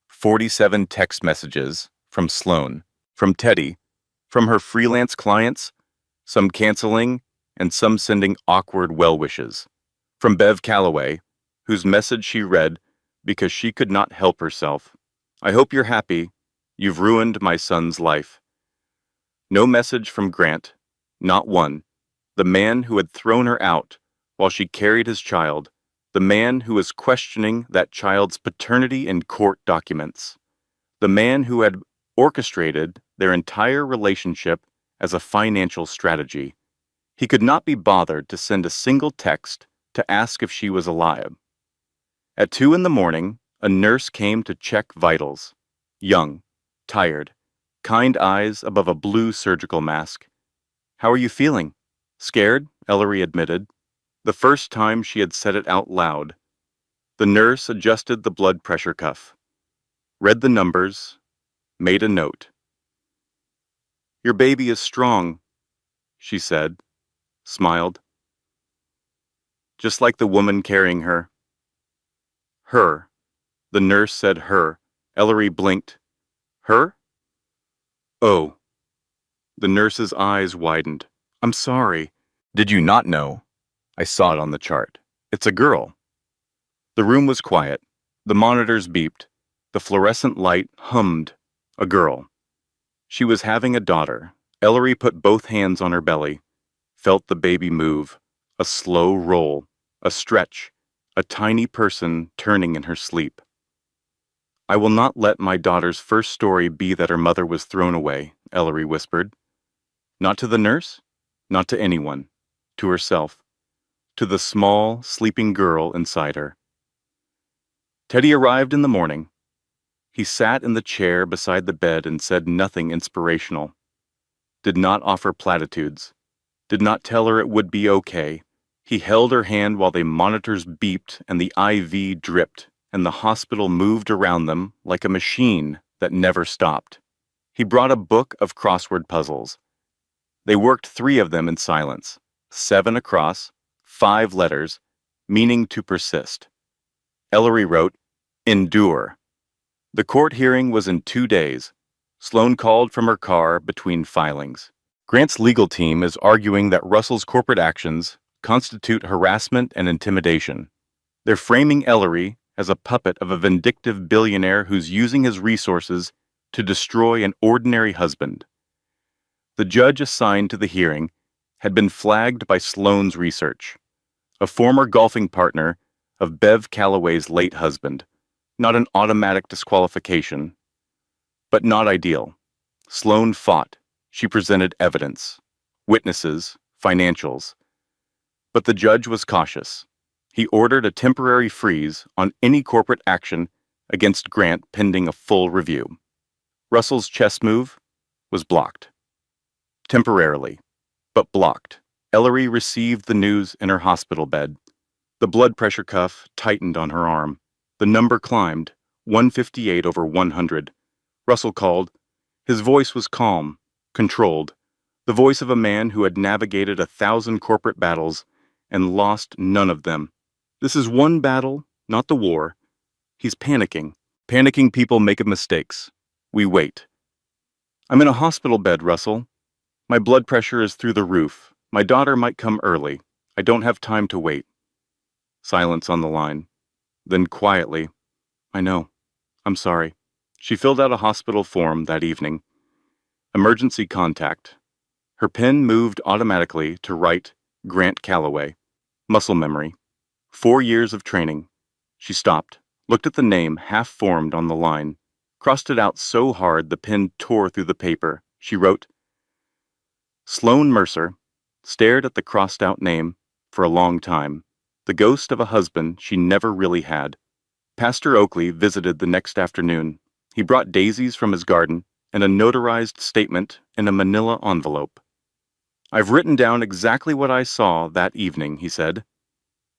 S1: 47 text messages from Sloan, from Teddy, from her freelance clients, some canceling and some sending awkward well wishes. From Bev Calloway, whose message she read because she could not help herself. "I hope you're happy. You've ruined my son's life." No message from Grant, not one. The man who had thrown her out while she carried his child. The man who was questioning that child's paternity in court documents. The man who had orchestrated their entire relationship as a financial strategy. He could not be bothered to send a single text to ask if she was alive. At 2 in the morning, a nurse came to check vitals. Young, tired, kind eyes above a blue surgical mask. "How are you feeling?" "Scared," Ellery admitted. The first time she had said it out loud. The nurse adjusted the blood pressure cuff, read the numbers, made a note. "Your baby is strong," she said, smiled. "Just like the woman carrying her." Her. The nurse said her. Ellery blinked. "Her?" "Oh." The nurse's eyes widened. "I'm sorry." "Did you not know?" "I saw it on the chart. It's a girl." The room was quiet. The monitors beeped. The fluorescent light hummed. A girl. She was having a daughter. Ellery put both hands on her belly, felt the baby move, a slow roll, a stretch, a tiny person turning in her sleep. "I will not let my daughter's first story be that her mother was thrown away," Ellery whispered. Not to the nurse, not to anyone, to herself, to the small, sleeping girl inside her. Teddy arrived in the morning. He sat in the chair beside the bed and said nothing inspirational. Did not offer platitudes. Did not tell her it would be okay. He held her hand while the monitors beeped and the IV dripped, and the hospital moved around them like a machine that never stopped. He brought a book of crossword puzzles. They worked 3 of them in silence, 7 across, 5 letters, meaning to persist. Ellery wrote, "Endure." The court hearing was in 2 days. Sloan called from her car between filings. Grant's legal team is arguing that Russell's corporate actions constitute harassment and intimidation. They're framing Ellery as a puppet of a vindictive billionaire who's using his resources to destroy an ordinary husband. The judge assigned to the hearing had been flagged by Sloan's research, a former golfing partner of Bev Calloway's late husband. Not an automatic disqualification, but not ideal. Sloan fought. She presented evidence, witnesses, financials. But the judge was cautious. He ordered a temporary freeze on any corporate action against Grant pending a full review. Russell's chess move was blocked. Temporarily, but blocked. Ellery received the news in her hospital bed. The blood pressure cuff tightened on her arm. The number climbed, 158 over 100. Russell called. His voice was calm, controlled, the voice of a man who had navigated 1,000 corporate battles and lost none of them. This is one battle, not the war. He's panicking. Panicking people make mistakes. We wait. I'm in a hospital bed, Russell. My blood pressure is through the roof. My daughter might come early. I don't have time to wait. Silence on the line. Then quietly, I know. I'm sorry. She filled out a hospital form that evening. Emergency contact. Her pen moved automatically to write Grant Calloway. Muscle memory. 4 years of training. She stopped, looked at the name half-formed on the line, crossed it out so hard the pen tore through the paper. She wrote, Sloan Mercer stared at the crossed-out name for a long time, the ghost of a husband she never really had. Pastor Oakley visited the next afternoon. He brought daisies from his garden and a notarized statement in a manila envelope. I've written down exactly what I saw that evening, he said.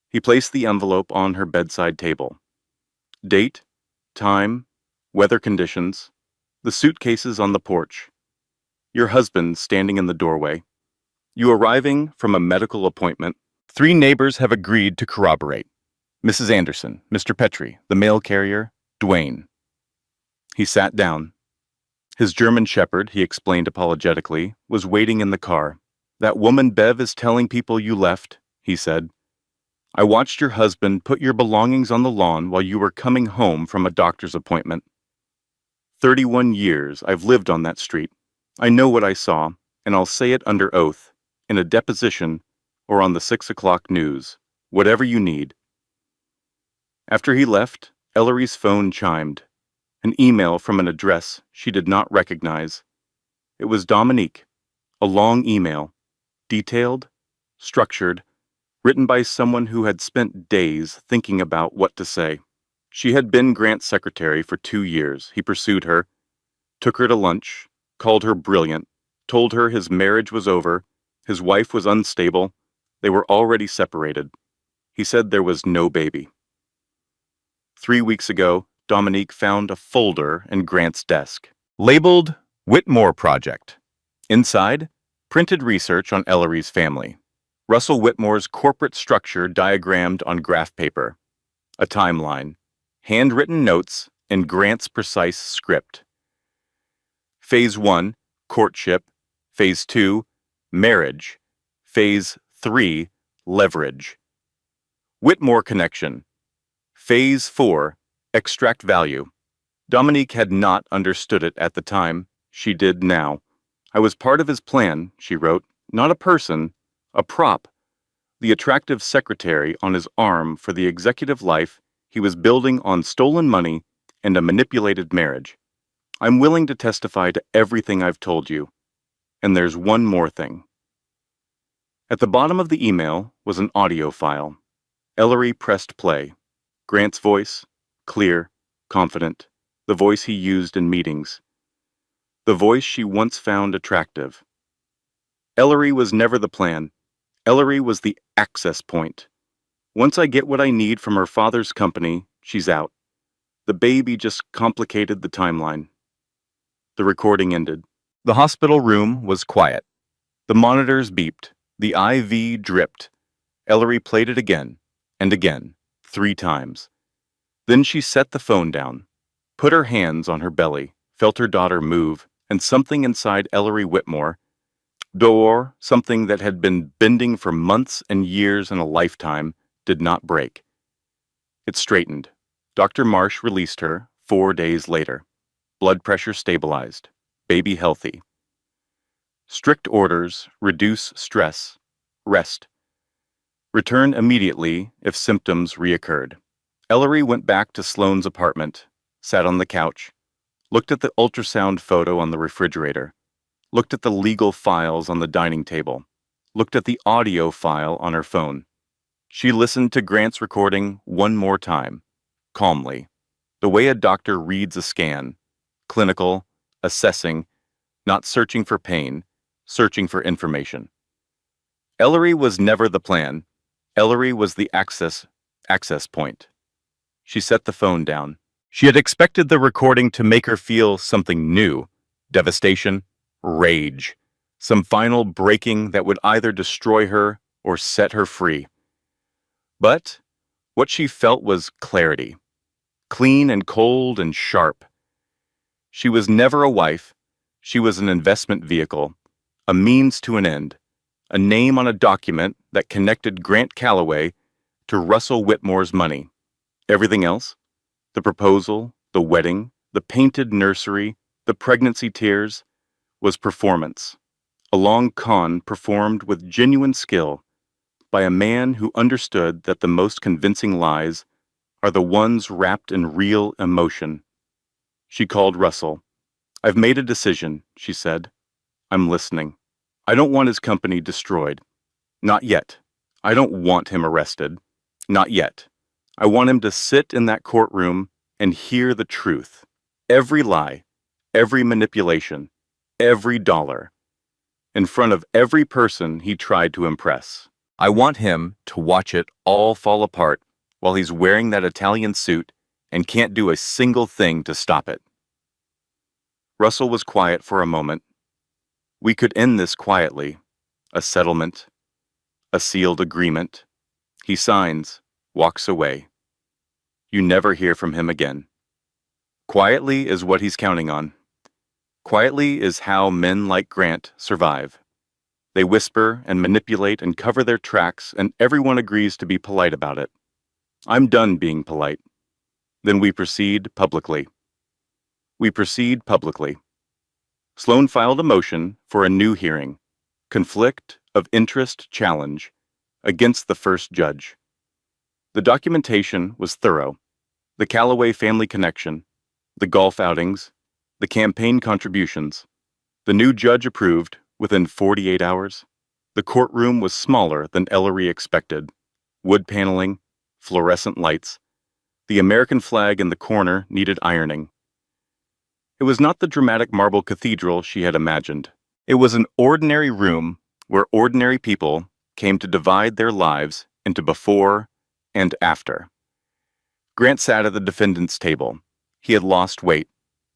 S1: He placed the envelope on her bedside table. Date, time, weather conditions, the suitcases on the porch. Your husband standing in the doorway. You arriving from a medical appointment. 3 neighbors have agreed to corroborate. Mrs. Anderson, Mr. Petrie, the mail carrier, Dwayne. He sat down. His German shepherd, he explained apologetically, was waiting in the car. That woman Bev is telling people you left, he said. I watched your husband put your belongings on the lawn while you were coming home from a doctor's appointment. 31 years I've lived on that street. I know what I saw, and I'll say it under oath, in a deposition or on the 6 o'clock news, whatever you need. After he left, Ellery's phone chimed. An email from an address she did not recognize. It was Dominique, a long email, detailed, structured, written by someone who had spent days thinking about what to say. She had been Grant's secretary for 2 years. He pursued her, took her to lunch, called her brilliant, told her his marriage was over, his wife was unstable, they were already separated. He said there was no baby. 3 weeks ago, Dominique found a folder in Grant's desk, labeled Whitmore Project. Inside, printed research on Ellery's family. Russell Whitmore's corporate structure diagrammed on graph paper. A timeline. Handwritten notes in Grant's precise script. Phase 1, courtship. Phase 2, marriage. Phase 3, leverage. Whitmore connection. Phase 4, extract value. Dominique had not understood it at the time. She did now. I was part of his plan, she wrote. Not a person, a prop. The attractive secretary on his arm for the executive life he was building on stolen money and a manipulated marriage. I'm willing to testify to everything I've told you. And there's one more thing. At the bottom of the email was an audio file. Ellery pressed play. Grant's voice, clear, confident, the voice he used in meetings, the voice she once found attractive. Ellery was never the plan. Ellery was the access point. Once I get what I need from her father's company, she's out. The baby just complicated the timeline. The recording ended. The hospital room was quiet. The monitors beeped. The IV dripped. Ellery played it again, and again, 3 times. Then she set the phone down, put her hands on her belly, felt her daughter move, and something inside Ellery Whitmore, something that had been bending for months and years and a lifetime, did not break. It straightened. Dr. Marsh released her 4 days later. Blood pressure stabilized. Baby healthy. Strict orders: reduce stress, rest. Return immediately if symptoms reoccurred. Ellery went back to Sloane's apartment, sat on the couch, looked at the ultrasound photo on the refrigerator, looked at the legal files on the dining table, looked at the audio file on her phone. She listened to Grant's recording one more time, calmly, the way a doctor reads a scan, clinical, assessing, not searching for pain, searching for information. Ellery was never the plan. Ellery was the access point. She set the phone down. She had expected the recording to make her feel something new: devastation, rage, some final breaking that would either destroy her or set her free. But what she felt was clarity, clean and cold and sharp. She was never a wife. She was an investment vehicle, a means to an end, a name on a document that connected Grant Calloway to Russell Whitmore's money. Everything else, the proposal, the wedding, the painted nursery, the pregnancy tears, was performance. A long con performed with genuine skill by a man who understood that the most convincing lies are the ones wrapped in real emotion. She called Russell. "I've made a decision," she said. "I'm listening. I don't want his company destroyed. Not yet. I don't want him arrested. Not yet. I want him to sit in that courtroom and hear the truth. Every lie, every manipulation, every dollar. In front of every person he tried to impress. I want him to watch it all fall apart while he's wearing that Italian suit and can't do a single thing to stop it." Russell was quiet for a moment. "We could end this quietly. A settlement. A sealed agreement." He signs, walks away. You never hear from him again. Quietly is what he's counting on. Quietly is how men like Grant survive. They whisper and manipulate and cover their tracks, and everyone agrees to be polite about it. I'm done being polite. Then we proceed publicly. Sloane filed a motion for a new hearing, conflict of interest challenge, against the first judge. The documentation was thorough. The Calloway family connection, the golf outings, the campaign contributions. The new judge approved within 48 hours. The courtroom was smaller than Ellery expected. Wood paneling, fluorescent lights. The American flag in the corner needed ironing. It was not the dramatic marble cathedral she had imagined. It was an ordinary room where ordinary people came to divide their lives into before and after. Grant sat at the defendant's table. He had lost weight.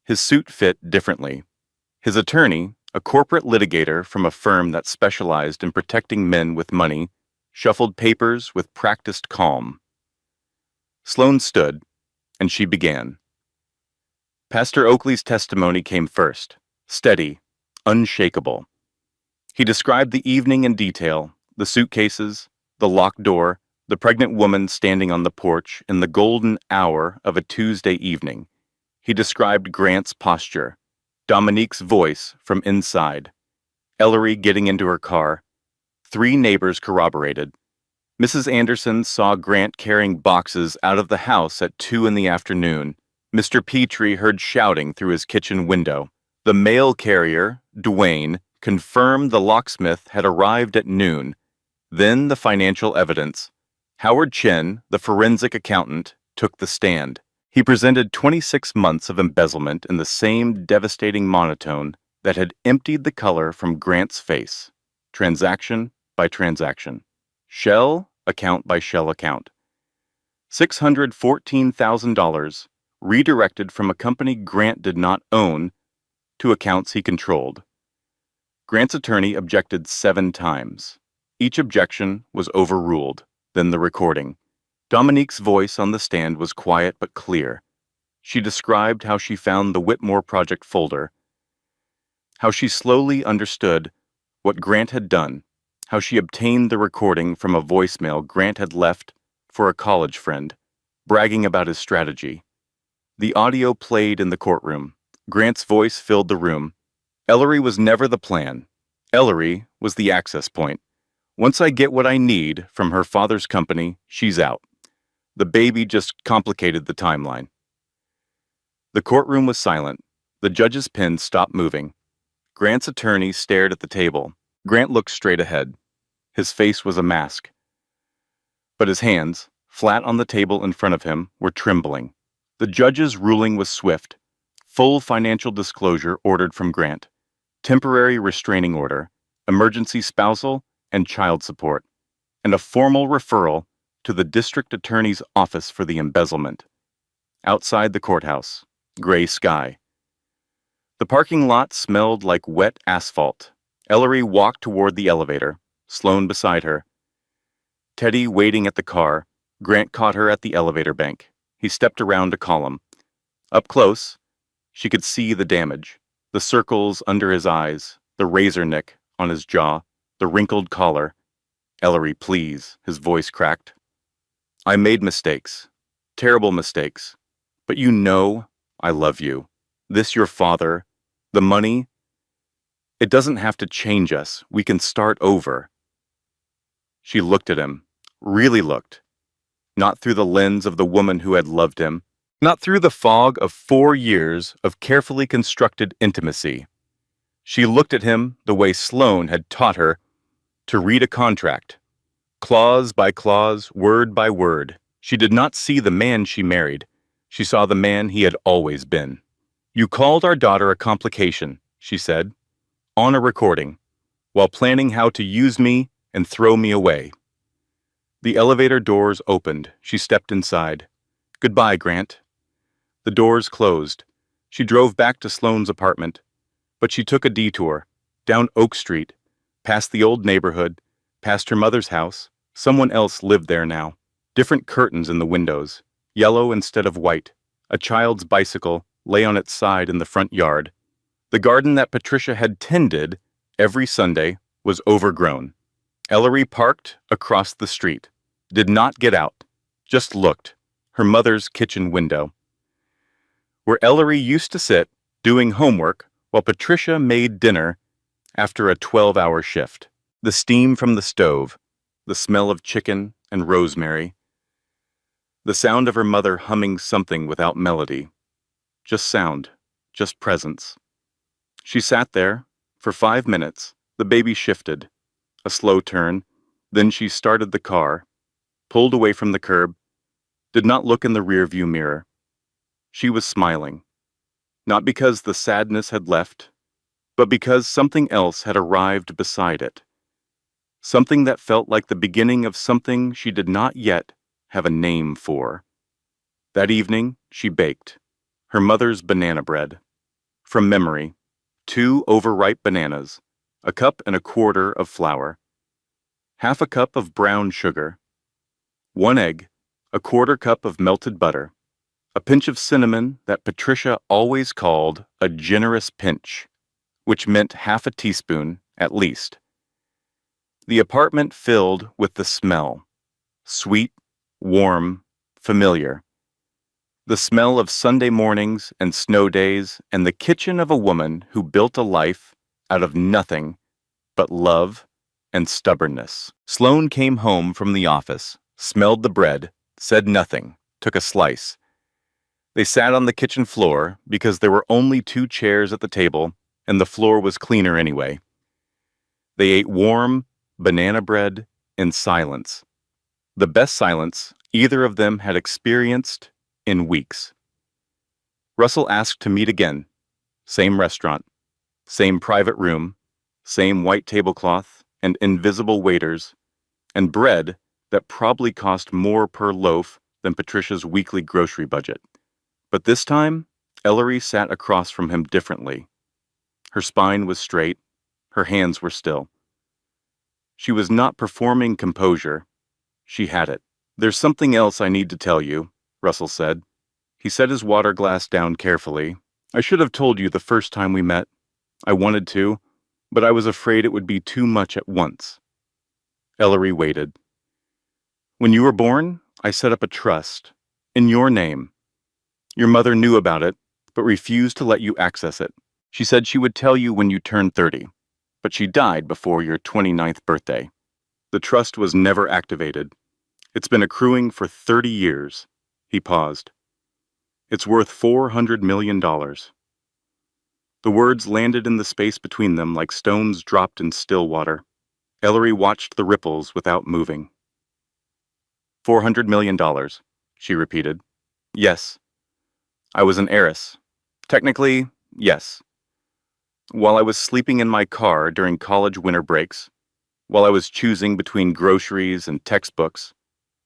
S1: His suit fit differently. His attorney, a corporate litigator from a firm that specialized in protecting men with money, shuffled papers with practiced calm. Sloane stood, and she began. Pastor Oakley's testimony came first, steady, unshakable. He described the evening in detail, the suitcases, the locked door, the pregnant woman standing on the porch in the golden hour of a Tuesday evening. He described Grant's posture, Dominique's voice from inside, Ellery getting into her car. 3 neighbors corroborated. Mrs. Anderson saw Grant carrying boxes out of the house at 2 in the afternoon. Mr. Petrie heard shouting through his kitchen window. The mail carrier, Duane, confirmed the locksmith had arrived at noon. Then the financial evidence. Howard Chin, the forensic accountant, took the stand. He presented 26 months of embezzlement in the same devastating monotone that had emptied the color from Grant's face, transaction by transaction, shell account by shell account. $614,000 redirected from a company Grant did not own to accounts he controlled. Grant's attorney objected 7 times. Each objection was overruled, then the recording. Dominique's voice on the stand was quiet but clear. She described how she found the Whitmore Project folder, how she slowly understood what Grant had done, how she obtained the recording from a voicemail Grant had left for a college friend, bragging about his strategy. The audio played in the courtroom. Grant's voice filled the room. Ellery was never the plan. Ellery was the access point. Once I get what I need from her father's company, she's out. The baby just complicated the timeline. The courtroom was silent. The judge's pen stopped moving. Grant's attorney stared at the table. Grant looked straight ahead. His face was a mask. But his hands, flat on the table in front of him, were trembling. The judge's ruling was swift. Full financial disclosure ordered from Grant. Temporary restraining order, emergency spousal and child support, and a formal referral to the district attorney's office for the embezzlement. Outside the courthouse, gray sky. The parking lot smelled like wet asphalt. Ellery walked toward the elevator, Sloane beside her. Teddy waiting at the car. Grant caught her at the elevator bank. He stepped around to call him. Up close, she could see the damage. The circles under his eyes, the razor nick on his jaw, the wrinkled collar. Ellery, please, his voice cracked. I made mistakes, terrible mistakes, but you know I love you. This your father, the money, it doesn't have to change us. We can start over. She looked at him, really looked, not through the lens of the woman who had loved him, not through the fog of 4 years of carefully constructed intimacy. She looked at him the way Sloane had taught her to read a contract, clause by clause, word by word. She did not see the man she married. She saw the man he had always been. You called our daughter a complication, she said, on a recording, while planning how to use me and throw me away. The elevator doors opened. She stepped inside. Goodbye, Grant. The doors closed. She drove back to Sloane's apartment, but she took a detour, down Oak Street, past the old neighborhood, past her mother's house. Someone else lived there now. Different curtains in the windows, yellow instead of white. A child's bicycle lay on its side in the front yard. The garden that Patricia had tended every Sunday was overgrown. Ellery parked across the street, did not get out, just looked, her mother's kitchen window, where Ellery used to sit doing homework while Patricia made dinner after a 12-hour shift. The steam from the stove, the smell of chicken and rosemary, the sound of her mother humming something without melody, just sound, just presence. She sat there for 5 minutes. The baby shifted, a slow turn. Then she started the car, pulled away from the curb, did not look in the rearview mirror. She was smiling, not because the sadness had left, but because something else had arrived beside it. Something that felt like the beginning of something she did not yet have a name for. That evening, she baked her mother's banana bread. From memory, 2 overripe bananas, a cup and a quarter of flour, half a cup of brown sugar, 1 egg, a quarter cup of melted butter, a pinch of cinnamon that Patricia always called a generous pinch, which meant half a teaspoon at least. The apartment filled with the smell, sweet, warm, familiar. The smell of Sunday mornings and snow days and the kitchen of a woman who built a life out of nothing but love and stubbornness. Sloane came home from the office, smelled the bread, said nothing, took a slice. They sat on the kitchen floor because there were only 2 chairs at the table and the floor was cleaner anyway. They ate warm banana bread in silence. The best silence either of them had experienced in weeks. Russell asked to meet again. Same restaurant, same private room, same white tablecloth and invisible waiters, and bread that probably cost more per loaf than Patricia's weekly grocery budget. But this time, Ellery sat across from him differently. Her spine was straight, her hands were still. She was not performing composure. She had it. "There's something else I need to tell you," Russell said. He set his water glass down carefully. "I should have told you the first time we met. I wanted to, but I was afraid it would be too much at once." Ellery waited. "When you were born, I set up a trust. In your name. Your mother knew about it, but refused to let you access it. She said she would tell you when you turned 30, but she died before your 29th birthday. The trust was never activated. It's been accruing for 30 years. He paused. "It's worth $400 million. The words landed in the space between them like stones dropped in still water. Ellery watched the ripples without moving. $400 million, she repeated. Yes. I was an heiress. Technically, yes. While I was sleeping in my car during college winter breaks, while I was choosing between groceries and textbooks,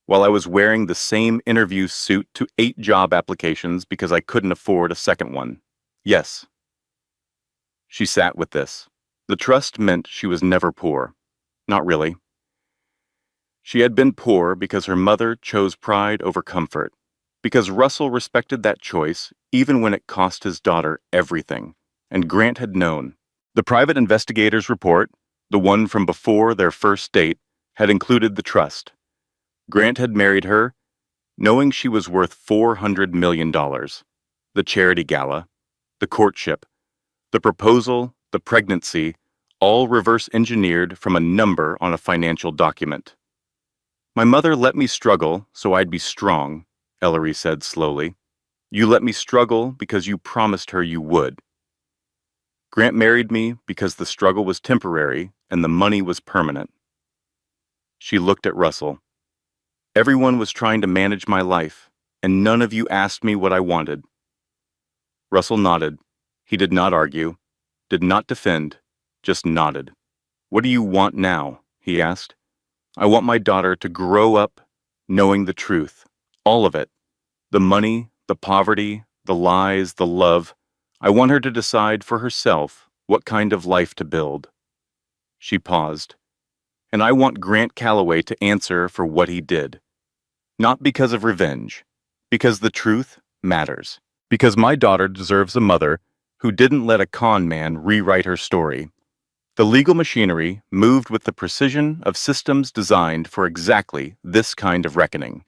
S1: while I was wearing the same interview suit to 8 job applications because I couldn't afford a second one. Yes. She sat with this. The trust meant she was never poor. Not really. She had been poor because her mother chose pride over comfort, because Russell respected that choice even when it cost his daughter everything, and Grant had known. The private investigator's report, the one from before their first date, had included the trust. Grant had married her, knowing she was worth $400 million. The charity gala, the courtship, the proposal, the pregnancy, all reverse-engineered from a number on a financial document. My mother let me struggle so I'd be strong, Ellery said slowly. You let me struggle because you promised her you would. Grant married me because the struggle was temporary and the money was permanent. She looked at Russell. Everyone was trying to manage my life, and none of you asked me what I wanted. Russell nodded. He did not argue, did not defend, just nodded. What do you want now? He asked. I want my daughter to grow up knowing the truth, all of it. The money, the poverty, the lies, the love. I want her to decide for herself what kind of life to build. She paused. And I want Grant Calloway to answer for what he did. Not because of revenge, because the truth matters. Because my daughter deserves a mother who didn't let a con man rewrite her story. The legal machinery moved with the precision of systems designed for exactly this kind of reckoning.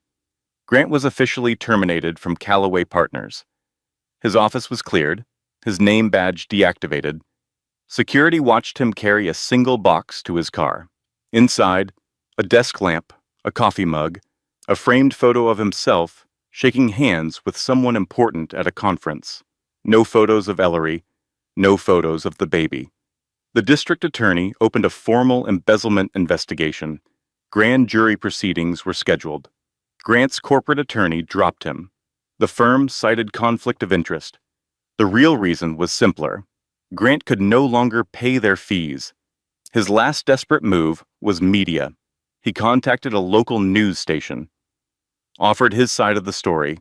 S1: Grant was officially terminated from Calloway Partners. His office was cleared, his name badge deactivated. Security watched him carry a single box to his car. Inside, a desk lamp, a coffee mug, a framed photo of himself shaking hands with someone important at a conference. No photos of Ellery, no photos of the baby. The district attorney opened a formal embezzlement investigation. Grand jury proceedings were scheduled. Grant's corporate attorney dropped him. The firm cited conflict of interest. The real reason was simpler. Grant could no longer pay their fees. His last desperate move was media. He contacted a local news station, offered his side of the story,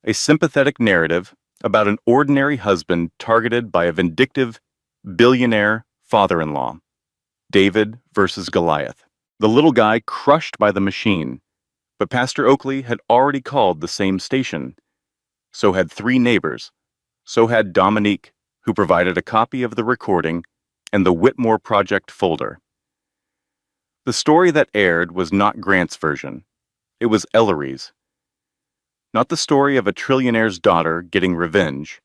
S1: a sympathetic narrative about an ordinary husband targeted by a vindictive, billionaire father-in-law. David versus Goliath. The little guy crushed by the machine. But Pastor Oakley had already called the same station. So had 3 neighbors. So had Dominique, who provided a copy of the recording and the Whitmore Project folder. The story that aired was not Grant's version. It was Ellery's. Not the story of a trillionaire's daughter getting revenge.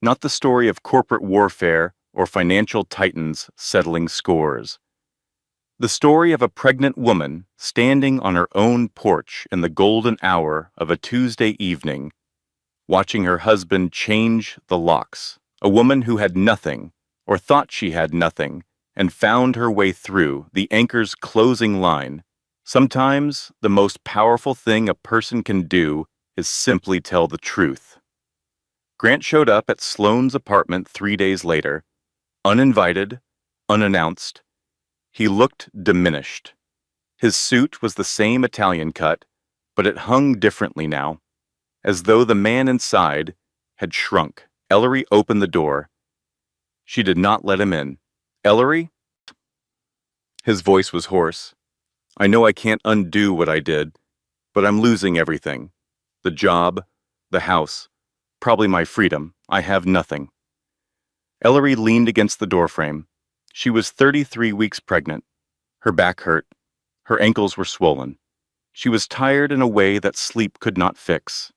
S1: Not the story of corporate warfare or financial titans settling scores. The story of a pregnant woman standing on her own porch in the golden hour of a Tuesday evening, watching her husband change the locks. A woman who had nothing, or thought she had nothing, and found her way through the anchor's closing line. Sometimes the most powerful thing a person can do is simply tell the truth. Grant showed up at Sloane's apartment 3 days later, uninvited, unannounced. He looked diminished. His suit was the same Italian cut, but it hung differently now, as though the man inside had shrunk. Ellery opened the door. She did not let him in. "Ellery?" His voice was hoarse. "I know I can't undo what I did, but I'm losing everything. The job, the house, probably my freedom. I have nothing." Ellery leaned against the doorframe. She was 33 weeks pregnant. Her back hurt. Her ankles were swollen. She was tired in a way that sleep could not fix.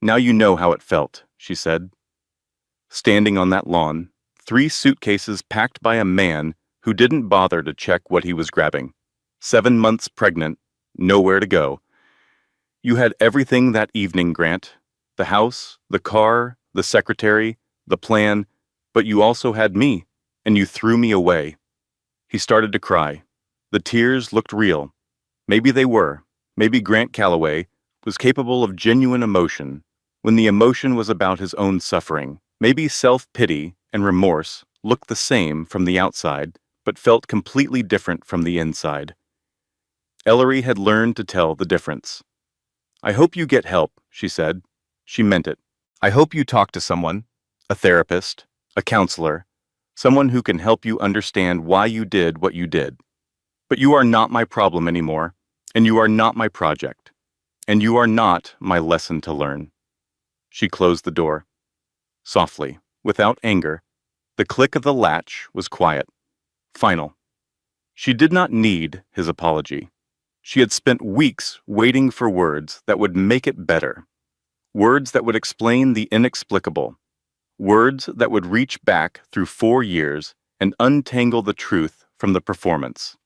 S1: "Now you know how it felt," she said. Standing on that lawn, 3 suitcases packed by a man who didn't bother to check what he was grabbing. 7 months pregnant, nowhere to go. "You had everything that evening, Grant. The house, the car, the secretary, the plan, but you also had me, and you threw me away." He started to cry. The tears looked real. Maybe they were. Maybe Grant Calloway was capable of genuine emotion when the emotion was about his own suffering. Maybe self-pity and remorse looked the same from the outside, but felt completely different from the inside. Ellery had learned to tell the difference. "I hope you get help," she said. She meant it. "I hope you talk to someone, a therapist, a counselor, someone who can help you understand why you did what you did. But you are not my problem anymore, and you are not my project, and you are not my lesson to learn." She closed the door. Softly, without anger, the click of the latch was quiet, final. She did not need his apology. She had spent weeks waiting for words that would make it better, words that would explain the inexplicable, words that would reach back through 4 years and untangle the truth from the performance.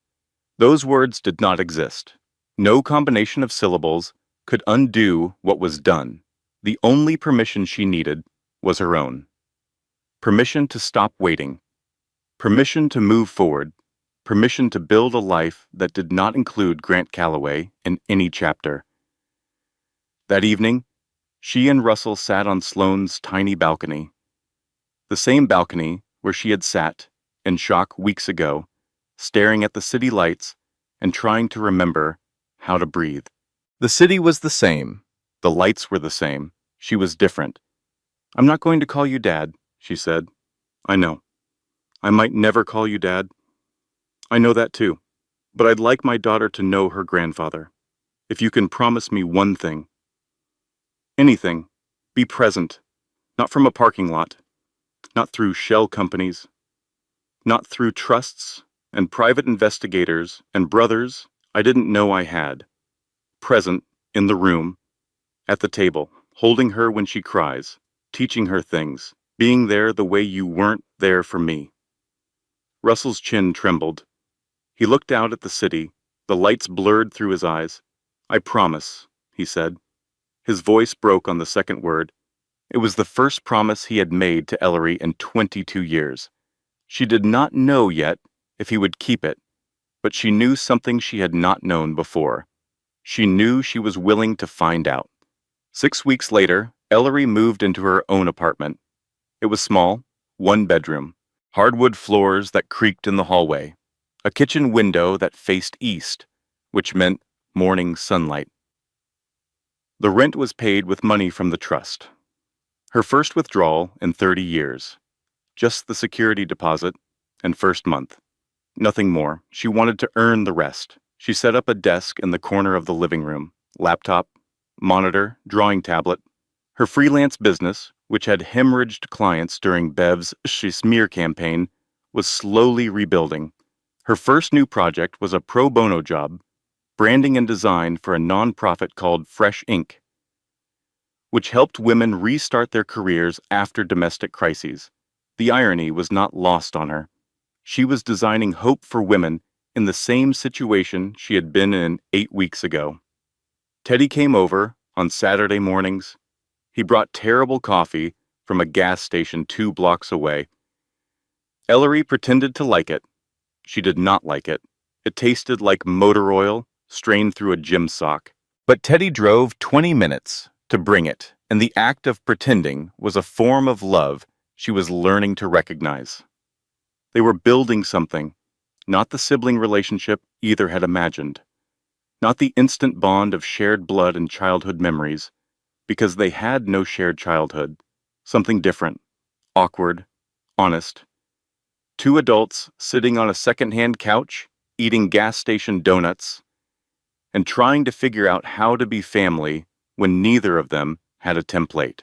S1: Those words did not exist. No combination of syllables could undo what was done. The only permission she needed was her own. Permission to stop waiting. Permission to move forward. Permission to build a life that did not include Grant Calloway in any chapter. That evening, she and Russell sat on Sloane's tiny balcony. The same balcony where she had sat, in shock weeks ago, staring at the city lights and trying to remember how to breathe. The city was the same. The lights were the same. She was different. "I'm not going to call you Dad," she said. "I know. I might never call you Dad. I know that too. But I'd like my daughter to know her grandfather. If you can promise me one thing." "Anything. Be present. Not from a parking lot. Not through shell companies. Not through trusts and private investigators and brothers I didn't know I had. Present, in the room, at the table, holding her when she cries, teaching her things, being there the way you weren't there for me." Russell's chin trembled. He looked out at the city, the lights blurred through his eyes. "I promise," he said. His voice broke on the second word. It was the first promise he had made to Ellery in 22 years. She did not know yet if he would keep it, but she knew something she had not known before. She knew she was willing to find out. 6 weeks later, Ellery moved into her own apartment. It was small, 1 bedroom, hardwood floors that creaked in the hallway, a kitchen window that faced east, which meant morning sunlight. The rent was paid with money from the trust. Her first withdrawal in 30 years. Just the security deposit and first month. Nothing more. She wanted to earn the rest. She set up a desk in the corner of the living room, laptop, monitor, drawing tablet. Her freelance business, which had hemorrhaged clients during Bev's smear campaign, was slowly rebuilding. Her first new project was a pro bono job, branding and design for a nonprofit called Fresh Inc., which helped women restart their careers after domestic crises. The irony was not lost on her. She was designing hope for women in the same situation she had been in 8 weeks ago. Teddy came over on Saturday mornings. He brought terrible coffee from a gas station 2 blocks away. Ellery pretended to like it. She did not like it. It tasted like motor oil strained through a gym sock. But Teddy drove 20 minutes to bring it and the act of pretending was a form of love she was learning to recognize. They were building something, not the sibling relationship either had imagined, not the instant bond of shared blood and childhood memories, because they had no shared childhood, something different, awkward, honest. Two adults sitting on a second-hand couch, eating gas station donuts, and trying to figure out how to be family when neither of them had a template.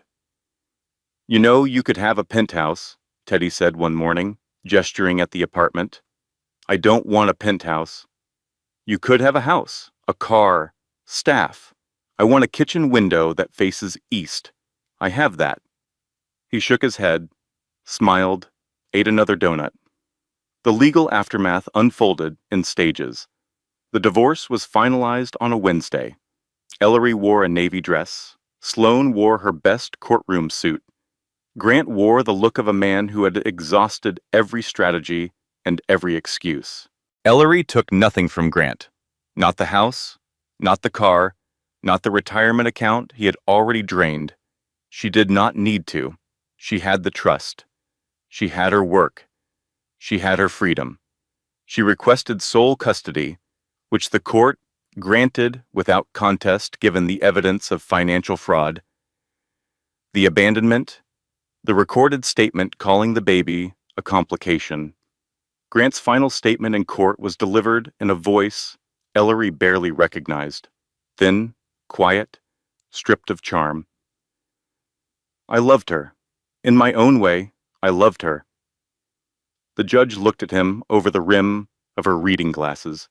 S1: You know, you could have a penthouse, Teddy said one morning, gesturing at the apartment. I don't want a penthouse. You could have a house, a car, staff. I want a kitchen window that faces east. I have that. He shook his head, smiled, ate another donut. The legal aftermath unfolded in stages. The divorce was finalized on a Wednesday. Ellery wore a navy dress. Sloane wore her best courtroom suit. Grant wore the look of a man who had exhausted every strategy and every excuse. Ellery took nothing from Grant. Not the house, not the car, not the retirement account he had already drained. She did not need to. She had the trust. She had her work. She had her freedom. She requested sole custody, which the court granted without contest given the evidence of financial fraud. The abandonment, the recorded statement calling the baby a complication. Grant's final statement in court was delivered in a voice Ellery barely recognized, thin, quiet, stripped of charm. I loved her. In my own way, I loved her. The judge looked at him over the rim of her reading glasses.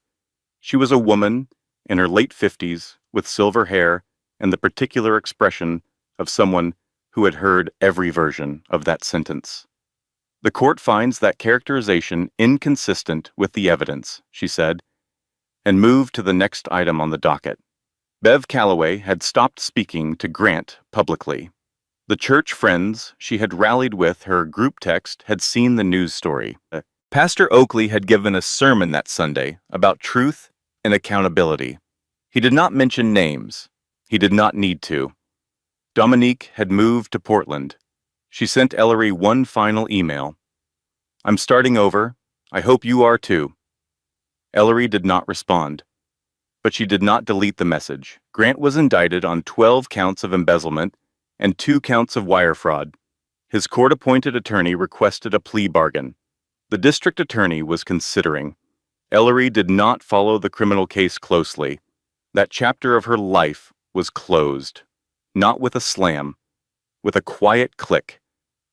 S1: She was a woman in her late 50s with silver hair and the particular expression of someone who had heard every version of that sentence. The court finds that characterization inconsistent with the evidence, she said, and moved to the next item on the docket. Bev Calloway had stopped speaking to Grant publicly. The church friends she had rallied with her group text had seen the news story. Pastor Oakley had given a sermon that Sunday about truth and accountability. He did not mention names. He did not need to. Dominique had moved to Portland. She sent Ellery one final email. I'm starting over. I hope you are too. Ellery did not respond. But she did not delete the message. Grant was indicted on 12 counts of embezzlement and 2 counts of wire fraud. His court-appointed attorney requested a plea bargain. The district attorney was considering. Ellery did not follow the criminal case closely. That chapter of her life was closed. Not with a slam, with a quiet click,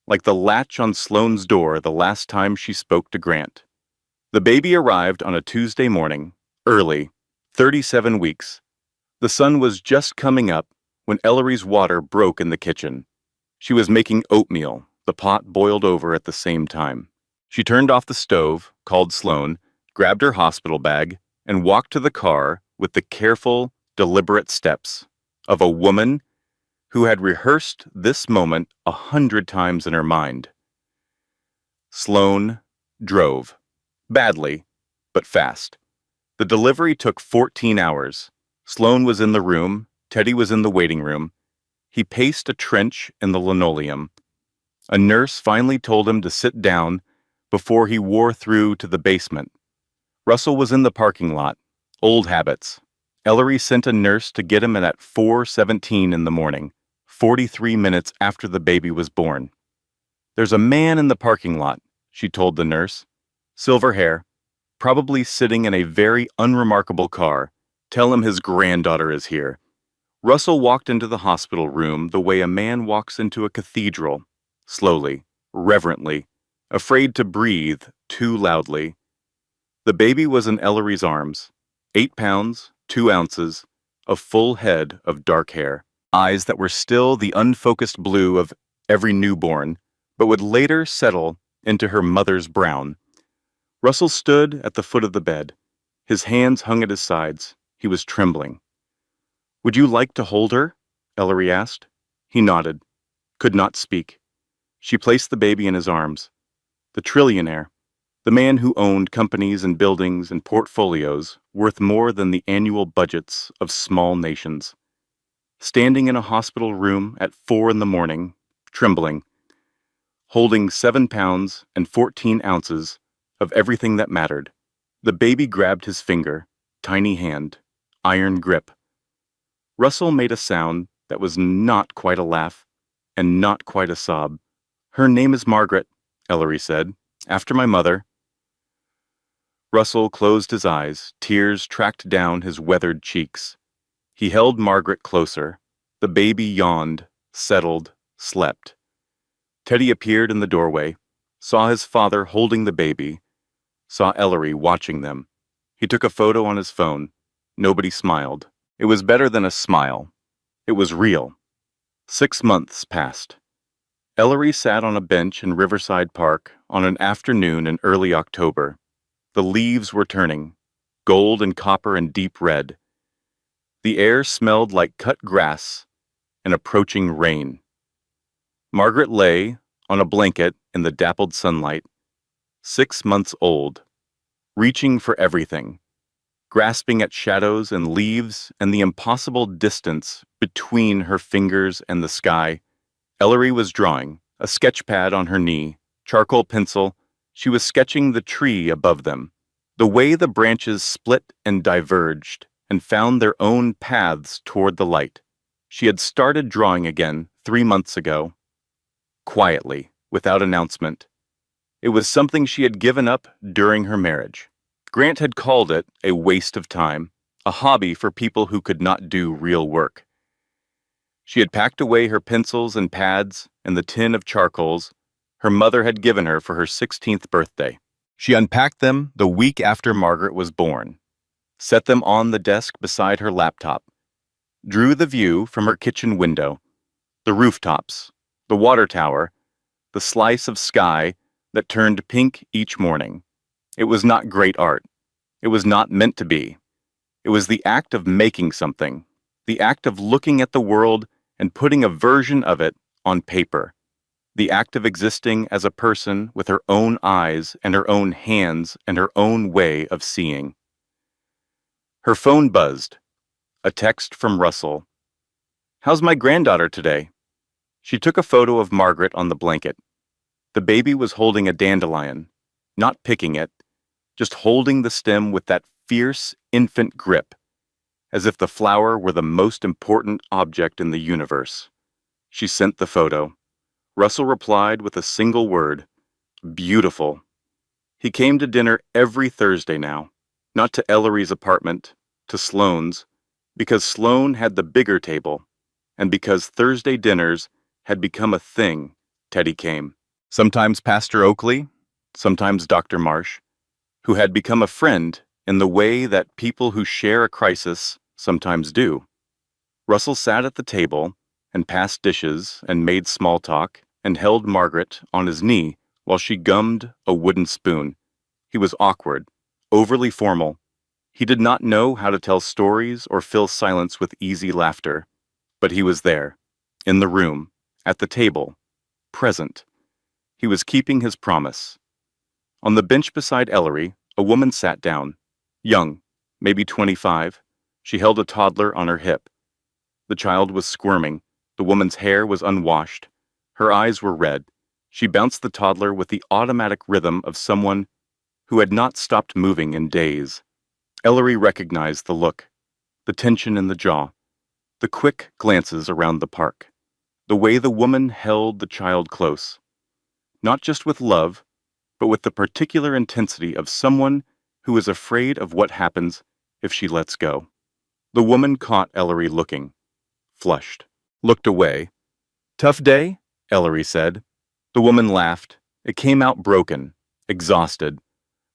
S1: like the latch on Sloane's door the last time she spoke to Grant. The baby arrived on a Tuesday morning, early, 37 weeks. The sun was just coming up when Ellery's water broke in the kitchen. She was making oatmeal. The pot boiled over at the same time. She turned off the stove, called Sloane, grabbed her hospital bag, and walked to the car with the careful, deliberate steps of a woman who had rehearsed this moment 100 times in her mind. Sloane drove. Badly, but fast. The delivery took 14 hours. Sloane was in the room. Teddy was in the waiting room. He paced a trench in the linoleum. A nurse finally told him to sit down before he wore through to the basement. Russell was in the parking lot. Old habits. Ellery sent a nurse to get him at 4:17 in the morning, 43 minutes after the baby was born. There's a man in the parking lot, she told the nurse. Silver hair, probably sitting in a very unremarkable car. Tell him his granddaughter is here. Russell walked into the hospital room the way a man walks into a cathedral, slowly, reverently, afraid to breathe too loudly. The baby was in Ellery's arms, 8 pounds, 2 ounces, a full head of dark hair, eyes that were still the unfocused blue of every newborn, but would later settle into her mother's brown. Russell stood at the foot of the bed. His hands hung at his sides. He was trembling. Would you like to hold her? Ellery asked. He nodded, could not speak. She placed the baby in his arms. The trillionaire, the man who owned companies and buildings and portfolios worth more than the annual budgets of small nations. standing in a hospital room at 4 in the morning, trembling, holding 7 pounds and 14 ounces of everything that mattered. The baby grabbed his finger, tiny hand, iron grip. Russell made a sound that was not quite a laugh and not quite a sob. "Her name is Margaret," Ellery said, "after my mother." Russell closed his eyes, tears tracked down his weathered cheeks. He held Margaret closer. The baby yawned, settled, slept. Teddy appeared in the doorway, saw his father holding the baby, saw Ellery watching them. He took a photo on his phone. Nobody smiled. It was better than a smile. It was real. 6 months passed. Ellery sat on a bench in Riverside Park on an afternoon in early October. The leaves were turning, gold and copper and deep red. The air smelled like cut grass and approaching rain. Margaret lay on a blanket in the dappled sunlight, 6 months old, reaching for everything, grasping at shadows and leaves and the impossible distance between her fingers and the sky. Ellery was drawing, a sketch pad on her knee, charcoal pencil. She was sketching the tree above them, the way the branches split and diverged and found their own paths toward the light. She had started drawing again 3 months ago, quietly, without announcement. It was something she had given up during her marriage. Grant had called it a waste of time, a hobby for people who could not do real work. She had packed away her pencils and pads and the tin of charcoals her mother had given her for her 16th birthday. She unpacked them the week after Margaret was born, set them on the desk beside her laptop, drew the view from her kitchen window, the rooftops, the water tower, the slice of sky that turned pink each morning. It was not great art. It was not meant to be. It was the act of making something, the act of looking at the world and putting a version of it on paper, the act of existing as a person with her own eyes and her own hands and her own way of seeing. Her phone buzzed. A text from Russell. "How's my granddaughter today?" She took a photo of Margaret on the blanket. The baby was holding a dandelion, not picking it, just holding the stem with that fierce infant grip, as if the flower were the most important object in the universe. She sent the photo. Russell replied with a single word, "Beautiful." He came to dinner every Thursday now, not to Ellery's apartment, to Sloane's, because Sloane had the bigger table, and because Thursday dinners had become a thing. Teddy came. Sometimes Pastor Oakley, sometimes Dr. Marsh, who had become a friend in the way that people who share a crisis sometimes do. Russell sat at the table and passed dishes and made small talk and held Margaret on his knee while she gummed a wooden spoon. He was awkward, overly formal. He did not know how to tell stories or fill silence with easy laughter, but he was there, in the room, at the table, present. He was keeping his promise. On the bench beside Ellery, a woman sat down, young, maybe 25. She held a toddler on her hip. The child was squirming. The woman's hair was unwashed. Her eyes were red. She bounced the toddler with the automatic rhythm of someone who had not stopped moving in days. Ellery recognized the look, the tension in the jaw, the quick glances around the park, the way the woman held the child close, not just with love, but with the particular intensity of someone who is afraid of what happens if she lets go. The woman caught Ellery looking, flushed, looked away. "Tough day?" Ellery said. The woman laughed. It came out broken, exhausted,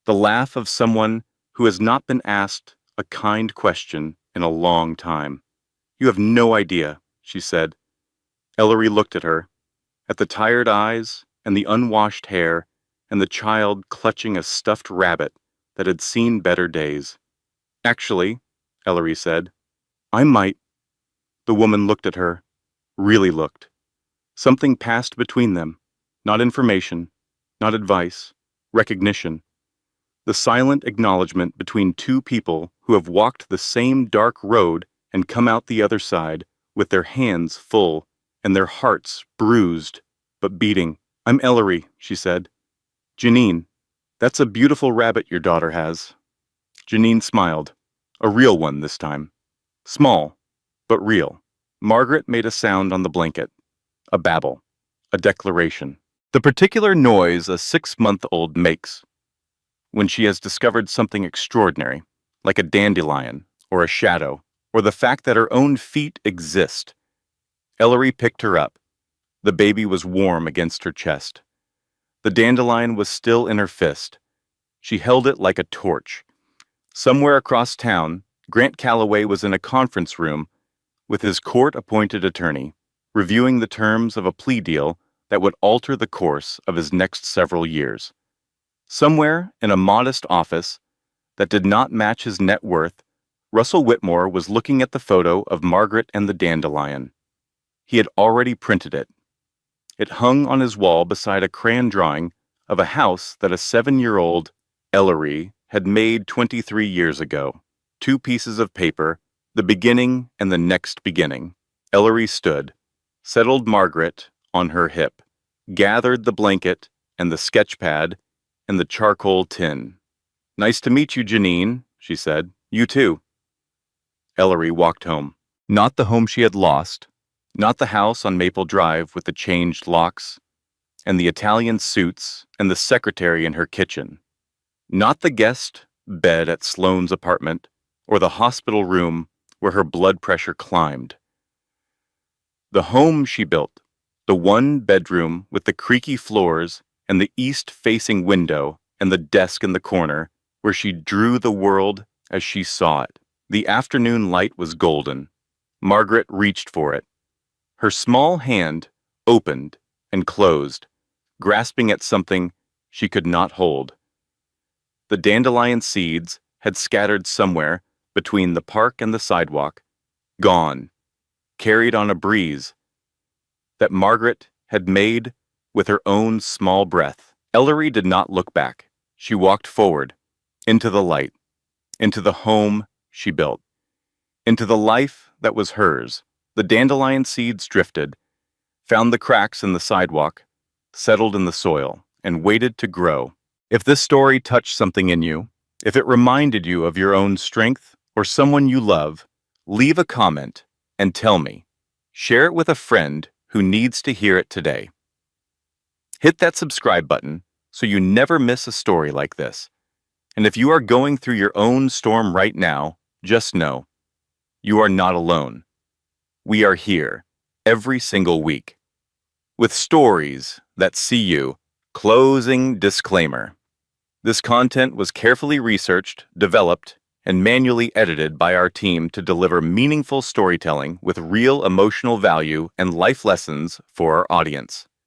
S1: the laugh of someone who has not been asked a kind question in a long time. "You have no idea," she said. Ellery looked at her, at the tired eyes and the unwashed hair and the child clutching a stuffed rabbit that had seen better days. "Actually," Ellery said, "I might." The woman looked at her, really looked. Something passed between them, not information, not advice, recognition. The silent acknowledgement between two people who have walked the same dark road and come out the other side with their hands full and their hearts bruised but beating. "I'm Ellery," she said. "Janine, that's a beautiful rabbit your daughter has." Janine smiled. A real one this time. Small, but real. Margaret made a sound on the blanket. A babble. A declaration. The particular noise a 6-month-old makes when she has discovered something extraordinary, like a dandelion, or a shadow, or the fact that her own feet exist. Ellery picked her up. The baby was warm against her chest. The dandelion was still in her fist. She held it like a torch. Somewhere across town, Grant Calloway was in a conference room with his court-appointed attorney, reviewing the terms of a plea deal that would alter the course of his next several years. Somewhere in a modest office that did not match his net worth, Russell Whitmore was looking at the photo of Margaret and the dandelion. He had already printed it. It hung on his wall beside a crayon drawing of a house that a 7-year-old Ellery had made 23 years ago. 2 pieces of paper, the beginning and the next beginning. Ellery stood, settled Margaret on her hip, gathered the blanket and the sketch pad and the charcoal tin. "Nice to meet you, Janine," she said. "You too." Ellery walked home. Not the home she had lost, not the house on Maple Drive with the changed locks, and the Italian suits and the secretary in her kitchen. Not the guest bed at Sloane's apartment, or the hospital room where her blood pressure climbed. The home she built, the 1 bedroom with the creaky floors and the east-facing window and the desk in the corner, where she drew the world as she saw it. The afternoon light was golden. Margaret reached for it. Her small hand opened and closed, grasping at something she could not hold. The dandelion seeds had scattered somewhere between the park and the sidewalk, gone, carried on a breeze that Margaret had made with her own small breath. Ellery did not look back. She walked forward, into the light, into the home she built, into the life that was hers. The dandelion seeds drifted, found the cracks in the sidewalk, settled in the soil, and waited to grow. If this story touched something in you, if it reminded you of your own strength or someone you love, leave a comment and tell me. Share it with a friend who needs to hear it today. Hit that subscribe button so you never miss a story like this. And if you are going through your own storm right now, just know you are not alone. We are here every single week with stories that see you. Closing disclaimer. This content was carefully researched, developed, and manually edited by our team to deliver meaningful storytelling with real emotional value and life lessons for our audience.